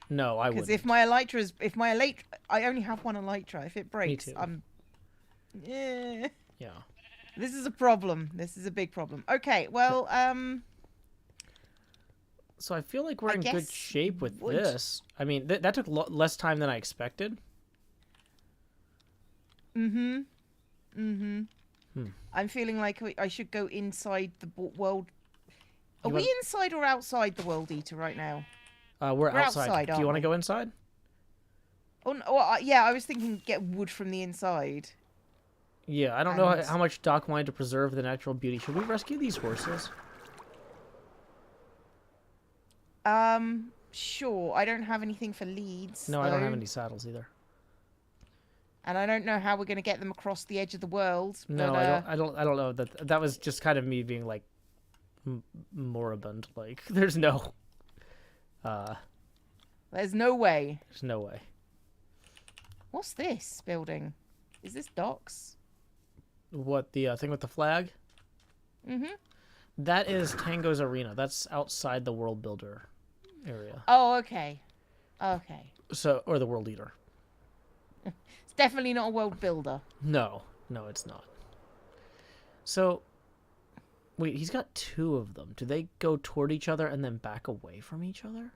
Speaker 2: No, I
Speaker 3: Because
Speaker 2: wouldn't.
Speaker 3: if my elytra, I only have one elytra. If it breaks,
Speaker 2: too.
Speaker 3: I'm. Yeah.
Speaker 2: Yeah.
Speaker 3: This is a problem. This is a big problem. Okay, well,
Speaker 2: So I feel like we're
Speaker 3: I
Speaker 2: in good
Speaker 3: guess
Speaker 2: shape with
Speaker 3: wood.
Speaker 2: this. I mean, that took less time than I expected.
Speaker 3: I'm feeling like I should go inside the world. Are
Speaker 2: You
Speaker 3: we
Speaker 2: wanna-
Speaker 3: inside or outside the world eater right now?
Speaker 2: We're outside. Do you
Speaker 3: aren't
Speaker 2: want to
Speaker 3: we?
Speaker 2: go inside?
Speaker 3: Oh, no, well, yeah, I was thinking get wood from the inside.
Speaker 2: Yeah, I don't know
Speaker 3: And-
Speaker 2: how much Doc wanted to preserve the natural beauty. Should we rescue these horses?
Speaker 3: Sure. I don't have anything for leads.
Speaker 2: No, I don't have
Speaker 3: though,
Speaker 2: any saddles either.
Speaker 3: And I don't know how we're going to get them across the edge of the world.
Speaker 2: No,
Speaker 3: but,
Speaker 2: I don't know. That was just kind of me being like moribund. Like, there's no
Speaker 3: There's no way.
Speaker 2: there's no way.
Speaker 3: What's this building? Is this docks?
Speaker 2: What, the thing with the flag?
Speaker 3: Mm-hmm.
Speaker 2: That is Tango's Arena. That's outside the World Builder area.
Speaker 3: Oh, okay. Okay.
Speaker 2: So, or the World Eater.
Speaker 3: It's definitely not a world builder.
Speaker 2: No, it's not. So, wait, he's got two of them. Do they go toward each other and then back away from each other?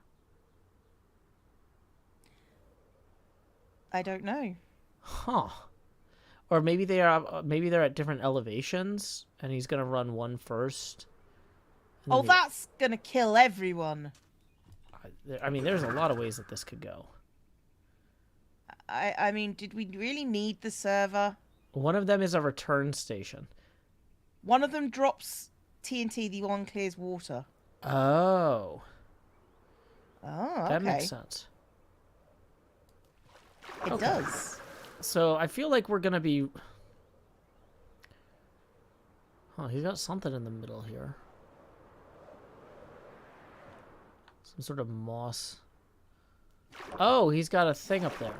Speaker 3: I don't know.
Speaker 2: Huh. Or maybe they're at different elevations, and he's gonna run one first. and
Speaker 3: Oh,
Speaker 2: then
Speaker 3: that's gonna kill everyone.
Speaker 2: I mean, there's a lot of ways that this could go.
Speaker 3: I mean, did we really need the server?
Speaker 2: One of them is a return station.
Speaker 3: One of them drops TNT, the one clears water.
Speaker 2: Oh,
Speaker 3: Oh, okay.
Speaker 2: that makes sense.
Speaker 3: It
Speaker 2: Okay.
Speaker 3: does.
Speaker 2: So I feel like we're gonna be. Oh, he's got something in the middle here. Some sort of moss. Oh, he's got a thing up there.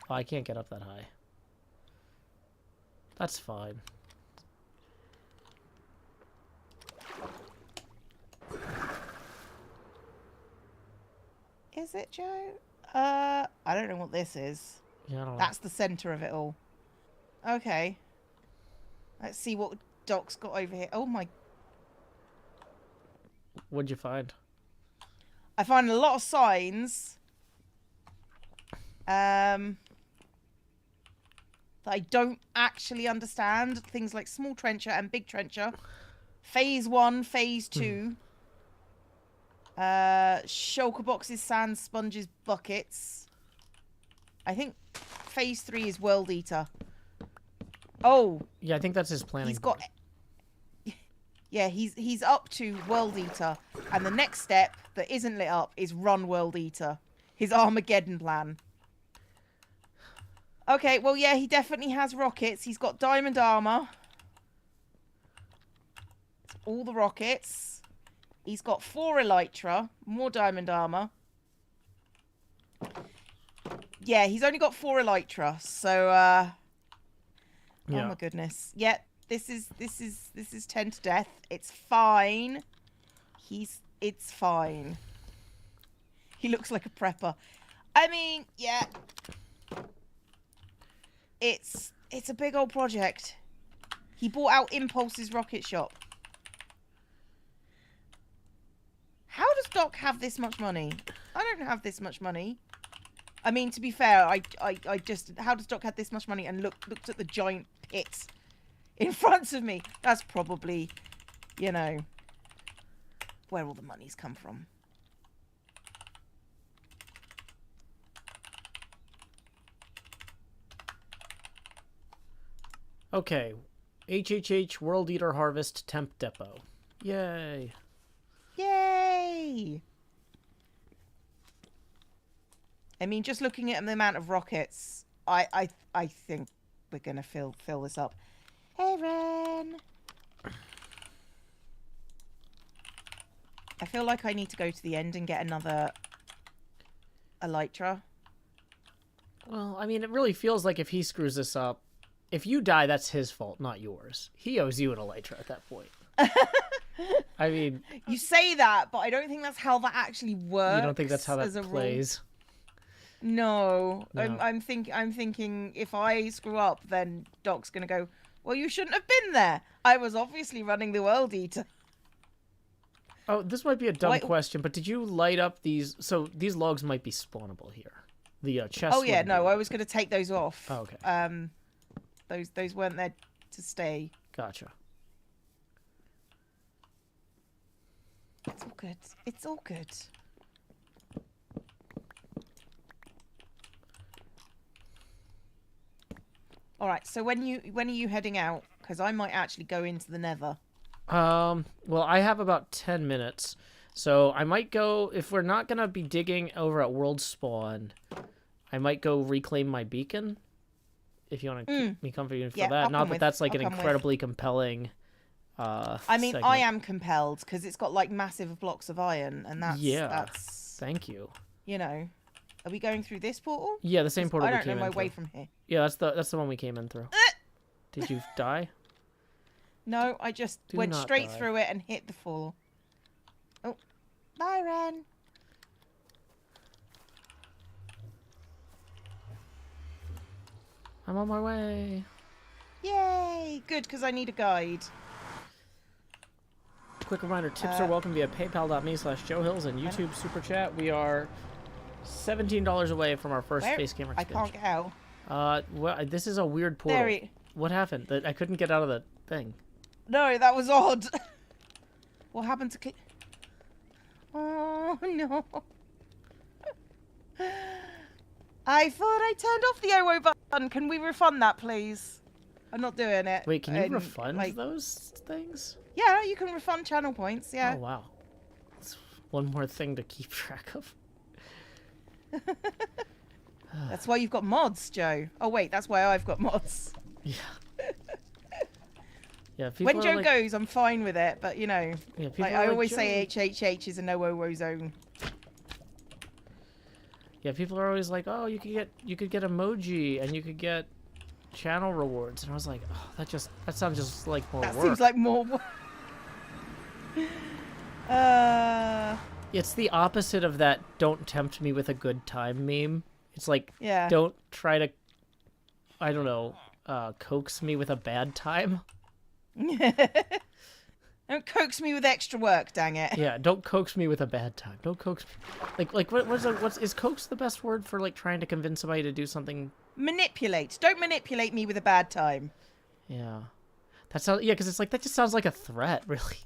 Speaker 2: Oh, I can't get up that high. That's fine.
Speaker 3: Is it, Joe? I don't know what this is.
Speaker 2: Yeah, I don't know.
Speaker 3: That's the center of it all. Okay. Let's see what Doc's got over here. Oh my...
Speaker 2: What'd you find?
Speaker 3: I find a lot of signs. That I don't actually understand. Things like small trencher and big trencher. Phase 1, phase 2. Shulker boxes, sand sponges, buckets. I think phase 3 is world eater. Oh,
Speaker 2: Yeah, I think that's his planning.
Speaker 3: he's got... Yeah, he's up to world eater. And the next step that isn't lit up is run world eater. His Armageddon plan. Okay, well, yeah, he definitely has rockets. He's got diamond armor. All the rockets. He's got 4 elytra, more diamond armor. Yeah, he's only got 4 elytra, so
Speaker 2: Yeah.
Speaker 3: oh my goodness. Yeah, this is 10 to death. It's fine. It's fine. He looks like a prepper. I mean, yeah. It's a big old project. He bought out Impulse's rocket shop. How does Doc have this much money? I don't have this much money. I mean, to be fair, I just... How does Doc have this much money and looked at the giant pit in front of me? That's probably, you know, where all the money's come from.
Speaker 2: Okay. HHH World Eater Harvest Temp Depot. Yay.
Speaker 3: Yay! I mean, just looking at the amount of rockets, I think we're gonna fill this up. Hey, Ren. I feel like I need to go to the end and get another elytra.
Speaker 2: Well, I mean, it really feels like if he screws this up, if you die, that's his fault, not yours. He owes you an elytra at that point. I mean...
Speaker 3: You say that, but I don't think that's how that actually works.
Speaker 2: You don't think that's how that plays?
Speaker 3: No.
Speaker 2: No.
Speaker 3: I'm thinking if I screw up, then Doc's gonna go, well, you shouldn't have been there. I was obviously running the World Eater.
Speaker 2: Oh, this might be a dumb question, but did you light up these... So, these logs might be spawnable here. The chest...
Speaker 3: Oh, yeah, no, I was gonna take those off.
Speaker 2: Oh, okay.
Speaker 3: Those weren't there to stay.
Speaker 2: Gotcha.
Speaker 3: It's all good. It's all good. All right. So when are you heading out? Because I might actually go into the Nether.
Speaker 2: Well, I have about 10 minutes, so I might go. If we're not gonna be digging over at World Spawn, I might go reclaim my beacon. If you want to keep me comfy for that, not that that's like an incredibly compelling.
Speaker 3: I mean,
Speaker 2: segment.
Speaker 3: I am compelled because it's got like massive blocks of iron, and that's
Speaker 2: Thank you.
Speaker 3: You know, are we going through this portal?
Speaker 2: Yeah, the same portal.
Speaker 3: I
Speaker 2: we
Speaker 3: don't
Speaker 2: came
Speaker 3: know my
Speaker 2: in
Speaker 3: way
Speaker 2: through.
Speaker 3: from here.
Speaker 2: Yeah, that's the one we came in through. Did you die?
Speaker 3: No, I just went straight through it and hit the fall. Oh, bye, Ren.
Speaker 2: I'm on my way.
Speaker 3: Yay! Good, because I need a guide.
Speaker 2: Quick reminder, tips are welcome via paypal.me/JoeHills and YouTube Super Chat. We are $17 away from our first face camera
Speaker 3: I can't get out.
Speaker 2: Well, this is a weird portal. What happened? I couldn't get out of the thing.
Speaker 3: No, that was odd. What happened to Oh, no. I thought I turned off the OO button. Can we refund that, please? I'm not doing it.
Speaker 2: Wait, can you refund those things?
Speaker 3: Yeah, you can refund channel points, yeah.
Speaker 2: Oh, wow. That's one more thing to keep track of.
Speaker 3: That's why you've got mods, Joe. Oh, wait, that's why I've got mods.
Speaker 2: Yeah. Yeah,
Speaker 3: when Joe goes, I'm fine with it, but, you know,
Speaker 2: yeah,
Speaker 3: I always say HHH is a no-OO zone.
Speaker 2: Yeah, people are always like, oh, you could get emoji and you could get channel rewards, and I was like, oh, that sounds just like more
Speaker 3: That
Speaker 2: work.
Speaker 3: seems like more work.
Speaker 2: It's the opposite of that "don't tempt me with a good time" meme. It's like,
Speaker 3: Yeah.
Speaker 2: don't try to, I don't know, coax me with a bad time.
Speaker 3: Don't coax me with extra work, dang it.
Speaker 2: Yeah, don't coax me with a bad time. Don't coax me. Like is coax the best word for like trying to convince somebody to do something?
Speaker 3: Manipulate. Don't manipulate me with a bad time.
Speaker 2: Yeah, that sounds, yeah, because it's like, that just sounds like a threat, really.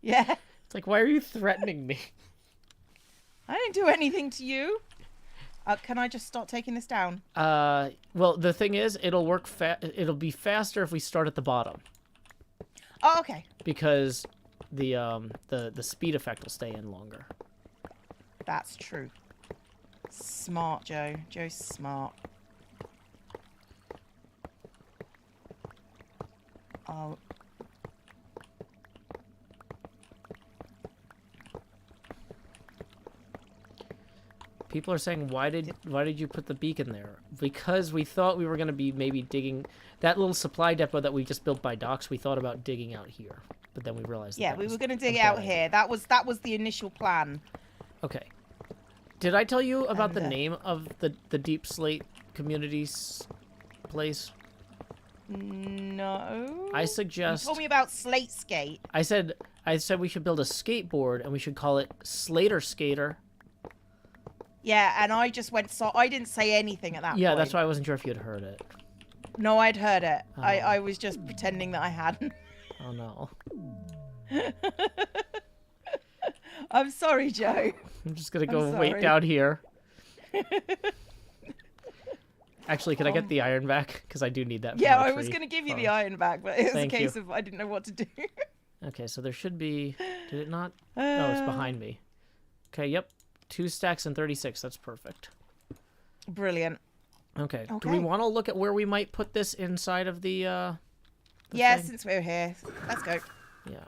Speaker 3: Yeah.
Speaker 2: It's like, why are you threatening me?
Speaker 3: I didn't do anything to you. Can I just start taking this down?
Speaker 2: Well, the thing is, it'll be faster if we start at the bottom.
Speaker 3: Oh, okay.
Speaker 2: Because the speed effect will stay in longer.
Speaker 3: That's true. Smart, Joe. Joe's smart. Oh.
Speaker 2: People are saying, why did you put the beacon there? Because we thought we were going to be maybe digging that little supply depot that we just built by docks. We thought about digging out here, but then we realized.
Speaker 3: Yeah, we were going to dig it out here. That was the initial plan.
Speaker 2: Okay. Did I tell you about the name of the Deep Slate Community's place?
Speaker 3: No.
Speaker 2: I suggest.
Speaker 3: You told me about Slate Skate.
Speaker 2: I said we should build a skateboard and we should call it Slater Skater.
Speaker 3: Yeah, and I just went, so I didn't say anything at that point.
Speaker 2: Yeah, that's why I wasn't sure if you'd heard it.
Speaker 3: No, I'd heard it.
Speaker 2: Oh.
Speaker 3: I was just pretending that I hadn't.
Speaker 2: Oh, no.
Speaker 3: I'm sorry, Joe.
Speaker 2: I'm just going to go wait down here. Actually, can I get the iron back? Because I do need that.
Speaker 3: Yeah, I was going to give you the iron back, but it was
Speaker 2: Thank
Speaker 3: a case
Speaker 2: you.
Speaker 3: of I didn't know what to do.
Speaker 2: Okay, so there should be... Did it not? No, it's behind me. Okay, yep. 2 stacks and 36. That's perfect.
Speaker 3: Brilliant.
Speaker 2: Okay. Do we want to look at where we might put this inside of the
Speaker 3: yeah,
Speaker 2: thing?
Speaker 3: since we're here. Let's go.
Speaker 2: Yeah.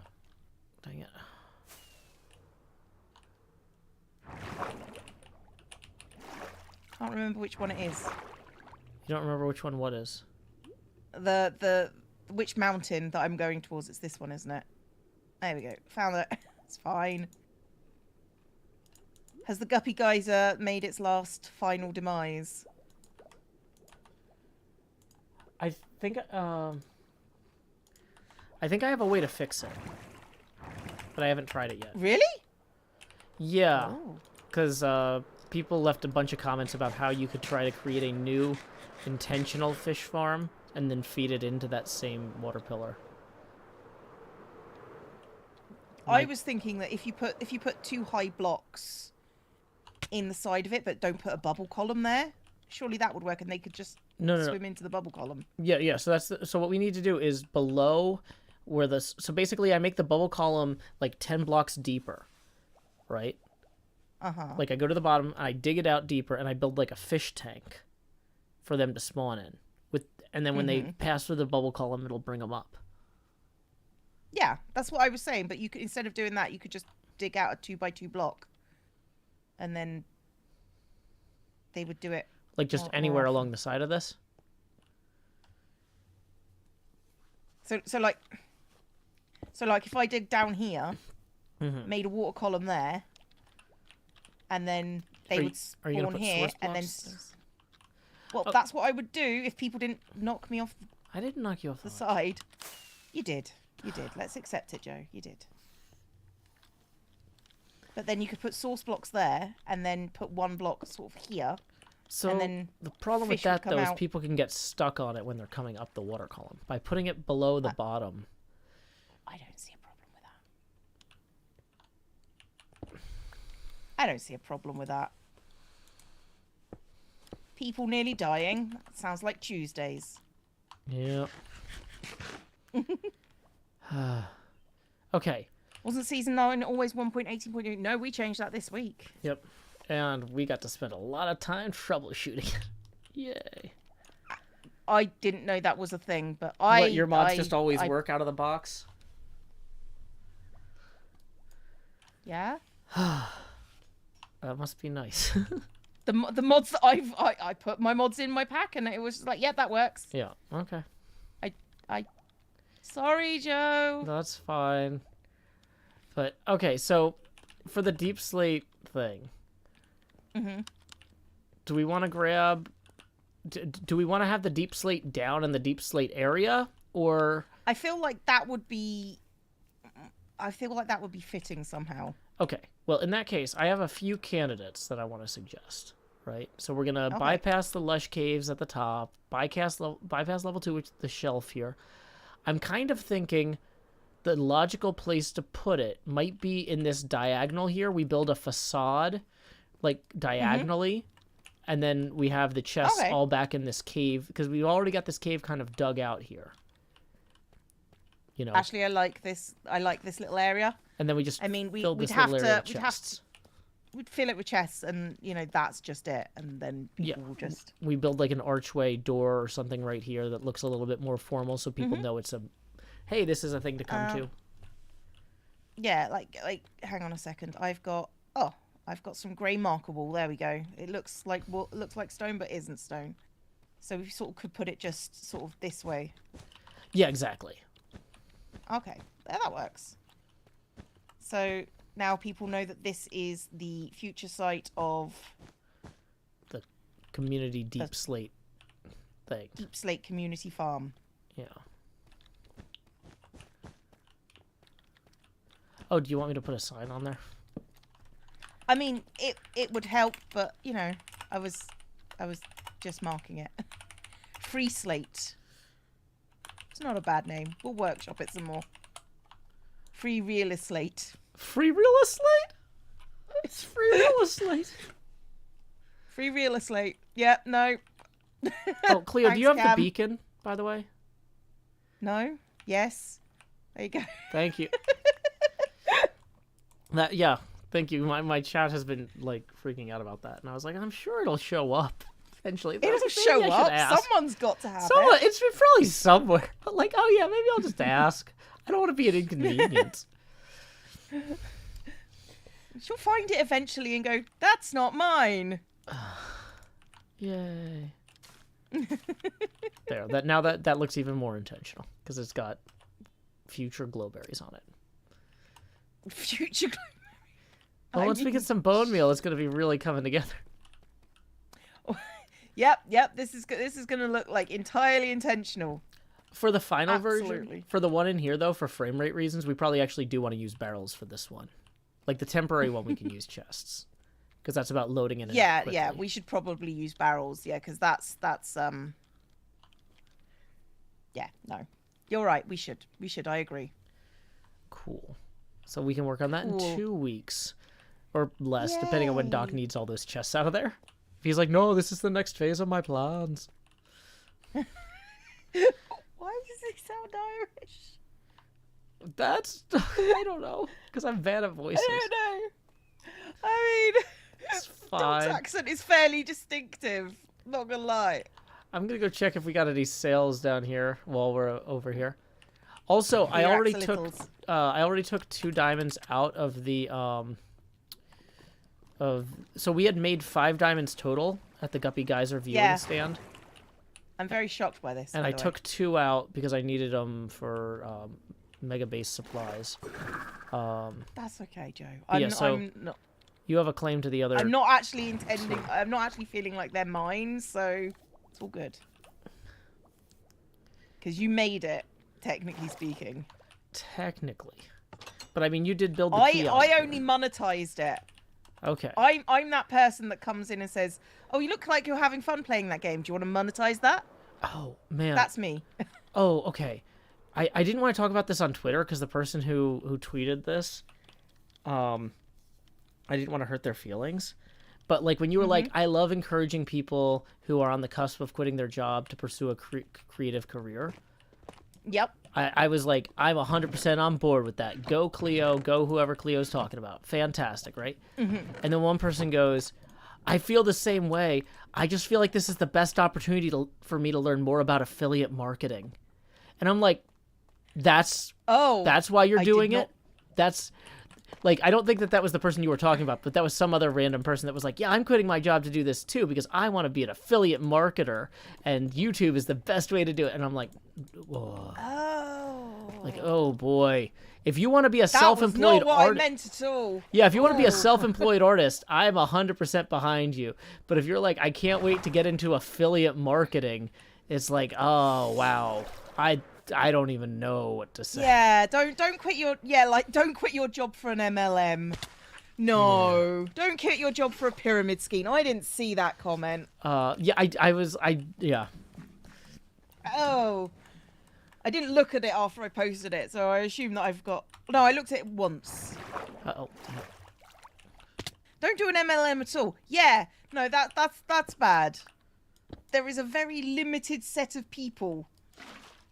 Speaker 2: Dang it.
Speaker 3: Can't remember which one it is.
Speaker 2: You don't remember which one what is?
Speaker 3: Which mountain that I'm going towards. It's this one, isn't it? There we go. Found it. It's fine. Has the Guppy Geyser made its last final demise?
Speaker 2: I think I have a way to fix it. But I haven't tried it yet.
Speaker 3: Really?
Speaker 2: Yeah.
Speaker 3: Oh.
Speaker 2: Because people left a bunch of comments about how you could try to create a new intentional fish farm and then feed it into that same water pillar.
Speaker 3: I was thinking that if you put 2 high blocks in the side of it, but don't put a bubble column there, surely that would work, and they could just swim into the bubble column.
Speaker 2: Yeah. So so what we need to do is below where so basically I make the bubble column like 10 blocks deeper, right? Like I go to the bottom, I dig it out deeper, and I build like a fish tank for them to spawn in. And then when they pass through the bubble column, it'll bring them up.
Speaker 3: Yeah, that's what I was saying. But you could, instead of doing that, you could just dig out a 2x2 block, and then they would do it
Speaker 2: like just anywhere along the side of this.
Speaker 3: So like if I dig down here, made a water column there, and then they would spawn here, and then. Well, that's what I would do if people didn't knock me off.
Speaker 2: I didn't knock you off
Speaker 3: the side. You did. You did. Let's accept it, Joe. You did. But then you could put source blocks there, and then put 1 block sort of here.
Speaker 2: So
Speaker 3: and then
Speaker 2: the problem with that, though, is people can get stuck on it when they're coming up the water column. By putting it below the bottom.
Speaker 3: I don't see a problem with that. I don't see a problem with that. People nearly dying. That sounds like Tuesdays.
Speaker 2: Yeah. Okay.
Speaker 3: Wasn't season 9 always 1.18.8? No, we changed that this week.
Speaker 2: Yep. And we got to spend a lot of time troubleshooting it. Yay.
Speaker 3: I didn't know that was a thing, but
Speaker 2: your mods just always work out of the box?
Speaker 3: Yeah?
Speaker 2: That must be nice.
Speaker 3: The mods that I put my mods in my pack, and it was just like, yeah, that works.
Speaker 2: Yeah. Okay.
Speaker 3: I sorry, Joe.
Speaker 2: That's fine. But okay, so for the deep slate thing, do we want to grab? Do we want to have the deep slate down in the deep slate area, or?
Speaker 3: I feel like that would be. I feel like that would be fitting somehow.
Speaker 2: Okay. Well, in that case, I have a few candidates that I want to suggest. Right. So we're gonna bypass the lush caves at the top, bypass level 2, which is the shelf here. I'm kind of thinking the logical place to put it might be in this diagonal here. We build a facade, like diagonally, and then we have the chests all back in this cave because we've already got this cave kind of dug out here. You know.
Speaker 3: Actually, I like this. I like this little area.
Speaker 2: And then we just we'd
Speaker 3: fill it with chests, and that's just it. And then people will just
Speaker 2: we build like an archway door or something right here that looks a little bit more formal, so people know it's hey, this is a thing to come to.
Speaker 3: Yeah, like hang on a second. I've got some grey marker wall. There we go. It looks like stone, but isn't stone. So we sort of could put it just sort of this way.
Speaker 2: Yeah, exactly.
Speaker 3: Okay, there, that works. So now people know that this is the future site of
Speaker 2: the community deep slate thing.
Speaker 3: Deep Slate Community Farm.
Speaker 2: Yeah. Oh, do you want me to put a sign on there?
Speaker 3: I mean, it would help, but I was just marking it. Free Slate. It's not a bad name. We'll workshop it some more. Free real estate.
Speaker 2: Free real estate? It's free real estate.
Speaker 3: Free real estate. Yeah, no.
Speaker 2: Oh, Cleo, do you have
Speaker 3: Cam.
Speaker 2: the beacon, by the way?
Speaker 3: No? Yes. There you go.
Speaker 2: Thank you. Thank you. My chat has been like freaking out about that, and I was like, I'm sure it'll show up eventually.
Speaker 3: It'll show up. Someone's got to have it.
Speaker 2: It's probably somewhere. But like, oh yeah, maybe I'll just ask. I don't want to be an inconvenience.
Speaker 3: She'll find it eventually and go, that's not mine.
Speaker 2: Yay. There. That looks even more intentional because it's got future glowberries on it.
Speaker 3: Future glowberries.
Speaker 2: Well, once we get some bone meal, it's going to be really coming together.
Speaker 3: Yep. This is going to look like entirely intentional.
Speaker 2: For the final version, for the one in here, though, for frame rate reasons, we probably actually do want to use barrels for this one. Like the temporary one, we can use chests. Because that's about loading in.
Speaker 3: Yeah, we should probably use barrels. Yeah, because that's yeah, no. You're right, we should, I agree.
Speaker 2: Cool. So we can work on that in 2 weeks. Or less, depending on when Doc needs all those chests out of there. If he's like, no, this is the next phase of my plans.
Speaker 3: Why does he sound Irish?
Speaker 2: That's... I don't know. Because I'm bad at voices.
Speaker 3: I don't know. I mean...
Speaker 2: It's fine.
Speaker 3: Doc's accent is fairly distinctive. Not gonna lie.
Speaker 2: I'm gonna go check if we got any sales down here while we're over here. Also, I already took 2 diamonds out of the so we had made 5 diamonds total at the Guppy Geyser viewing stand.
Speaker 3: I'm very shocked by this.
Speaker 2: And I took 2 out because I needed them for mega base supplies.
Speaker 3: That's okay, Joe.
Speaker 2: I'm
Speaker 3: not.
Speaker 2: You have a claim to the other.
Speaker 3: I'm not actually intending. I'm not actually feeling like they're mine, so it's all good. Because you made it, technically speaking.
Speaker 2: Technically, but I mean, you did build the kiosk.
Speaker 3: I only monetized it.
Speaker 2: Okay.
Speaker 3: I'm that person that comes in and says, "Oh, you look like you're having fun playing that game. Do you want to monetize that?"
Speaker 2: Oh man,
Speaker 3: that's me.
Speaker 2: Oh, okay. I didn't want to talk about this on Twitter because the person who tweeted this, I didn't want to hurt their feelings. But like when you were like, I love encouraging people who are on the cusp of quitting their job to pursue a creative career.
Speaker 3: Yep.
Speaker 2: I was like, I'm 100% on board with that. Go Cleo, go whoever Cleo's talking about. Fantastic, right? And then one person goes, I feel the same way. I just feel like this is the best opportunity for me to learn more about affiliate marketing. And I'm like, that's why you're doing it? like, I don't think that was the person you were talking about, but that was some other random person that was like, yeah, I'm quitting my job to do this too because I want to be an affiliate marketer and YouTube is the best way to do it. And I'm like, whoa.
Speaker 3: Oh.
Speaker 2: Like, oh boy. If you want to be a
Speaker 3: That was
Speaker 2: self-employed
Speaker 3: not what I
Speaker 2: artist,
Speaker 3: meant at all.
Speaker 2: yeah, if you want to be a
Speaker 3: Oh.
Speaker 2: self-employed artist, I'm 100% behind you. But if you're like, I can't wait to get into affiliate marketing, it's like, oh wow, I don't even know what to say.
Speaker 3: Yeah, don't quit your don't quit your job for an MLM. No, don't quit your job for a pyramid scheme. I didn't see that comment.
Speaker 2: Yeah.
Speaker 3: Oh, I didn't look at it after I posted it, so I assume that I've got. No, I looked at it once.
Speaker 2: Uh-oh.
Speaker 3: Don't do an MLM at all. Yeah, no, that's bad. There is a very limited set of people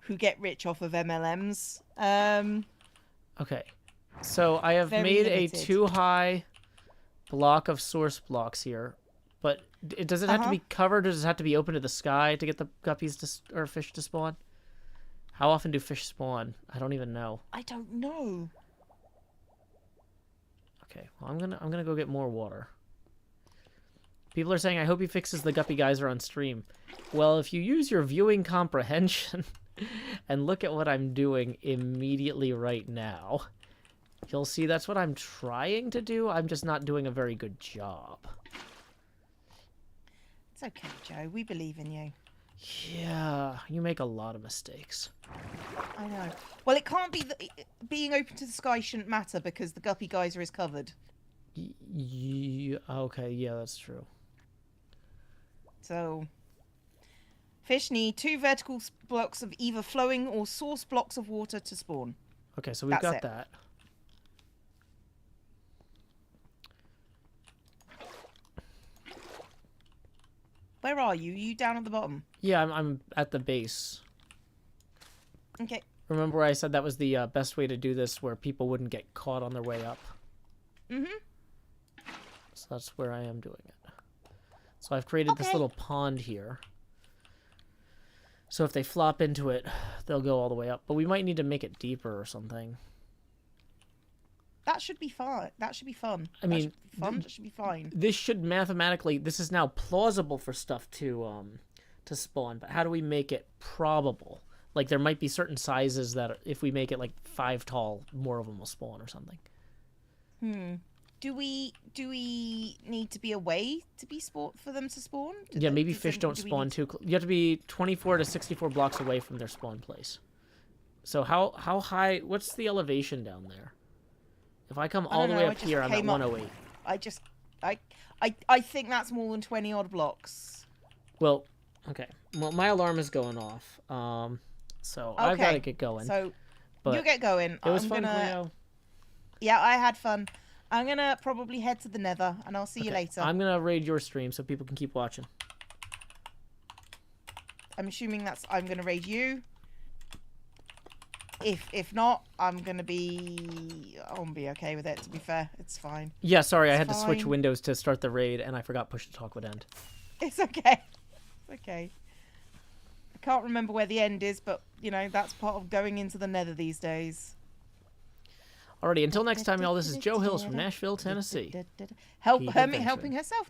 Speaker 3: who get rich off of MLMs.
Speaker 2: Okay, so I have
Speaker 3: Very
Speaker 2: made
Speaker 3: limited.
Speaker 2: a too high block of source blocks here, but does it have to be covered or does it have to be open to the sky to get the guppies or fish to spawn? How often do fish spawn? I don't even know.
Speaker 3: I don't know.
Speaker 2: Okay, well I'm gonna go get more water. People are saying, I hope he fixes the guppy geyser on stream. Well, if you use your viewing comprehension and look at what I'm doing immediately right now, you'll see that's what I'm trying to do. I'm just not doing a very good job.
Speaker 3: It's okay, Joe. We believe in you.
Speaker 2: Yeah, you make a lot of mistakes.
Speaker 3: I know. Well, it can't be that being open to the sky shouldn't matter because the guppy geyser is covered.
Speaker 2: Okay, yeah, that's true.
Speaker 3: So, fish need 2 vertical blocks of either flowing or source blocks of water to spawn.
Speaker 2: Okay, so we've
Speaker 3: That's
Speaker 2: got
Speaker 3: it.
Speaker 2: that.
Speaker 3: Where are you? Are you down at the bottom?
Speaker 2: Yeah, I'm at the base.
Speaker 3: Okay.
Speaker 2: Remember where I said that was the best way to do this, where people wouldn't get caught on their way up?
Speaker 3: Mhm.
Speaker 2: So that's where I am doing it. So I've created this
Speaker 3: Okay.
Speaker 2: little pond here. So if they flop into it, they'll go all the way up. But we might need to make it deeper or something.
Speaker 3: That should be fun. That should be fun.
Speaker 2: I mean,
Speaker 3: that should be fun. That should be fine.
Speaker 2: This should mathematically... This is now plausible for stuff to spawn. But how do we make it probable? Like, there might be certain sizes that if we make it, like, 5 tall, more of them will spawn or something.
Speaker 3: Do we need to be away to be for them to spawn?
Speaker 2: Yeah, maybe fish don't
Speaker 3: do we
Speaker 2: spawn
Speaker 3: need
Speaker 2: too... You have to be 24 to 64 blocks away from their spawn place. So how high... What's the elevation down there? If I come all the way up here, I'm at 108.
Speaker 3: I think that's more than 20 odd blocks.
Speaker 2: Well, okay. Well, my alarm is going off. So I've got to get going.
Speaker 3: So
Speaker 2: but
Speaker 3: you get going.
Speaker 2: it was fun, Cleo.
Speaker 3: Yeah, I had fun. I'm gonna probably head to the Nether, and I'll see you later.
Speaker 2: I'm gonna raid your stream so people can keep watching.
Speaker 3: I'm assuming I'm gonna raid you. If not, I'll be okay with it. To be fair, it's fine.
Speaker 2: Yeah, sorry, I
Speaker 3: It's
Speaker 2: had to switch
Speaker 3: fine.
Speaker 2: windows to start the raid, and I forgot push to talk would end.
Speaker 3: It's okay. It's okay. I can't remember where the end is, but you know that's part of going into the Nether these days.
Speaker 2: Alrighty, until next time, y'all. This is Joe Hills from Nashville, Tennessee.
Speaker 3: Help
Speaker 2: Keep
Speaker 3: Hermit
Speaker 2: adventuring.
Speaker 3: helping herself.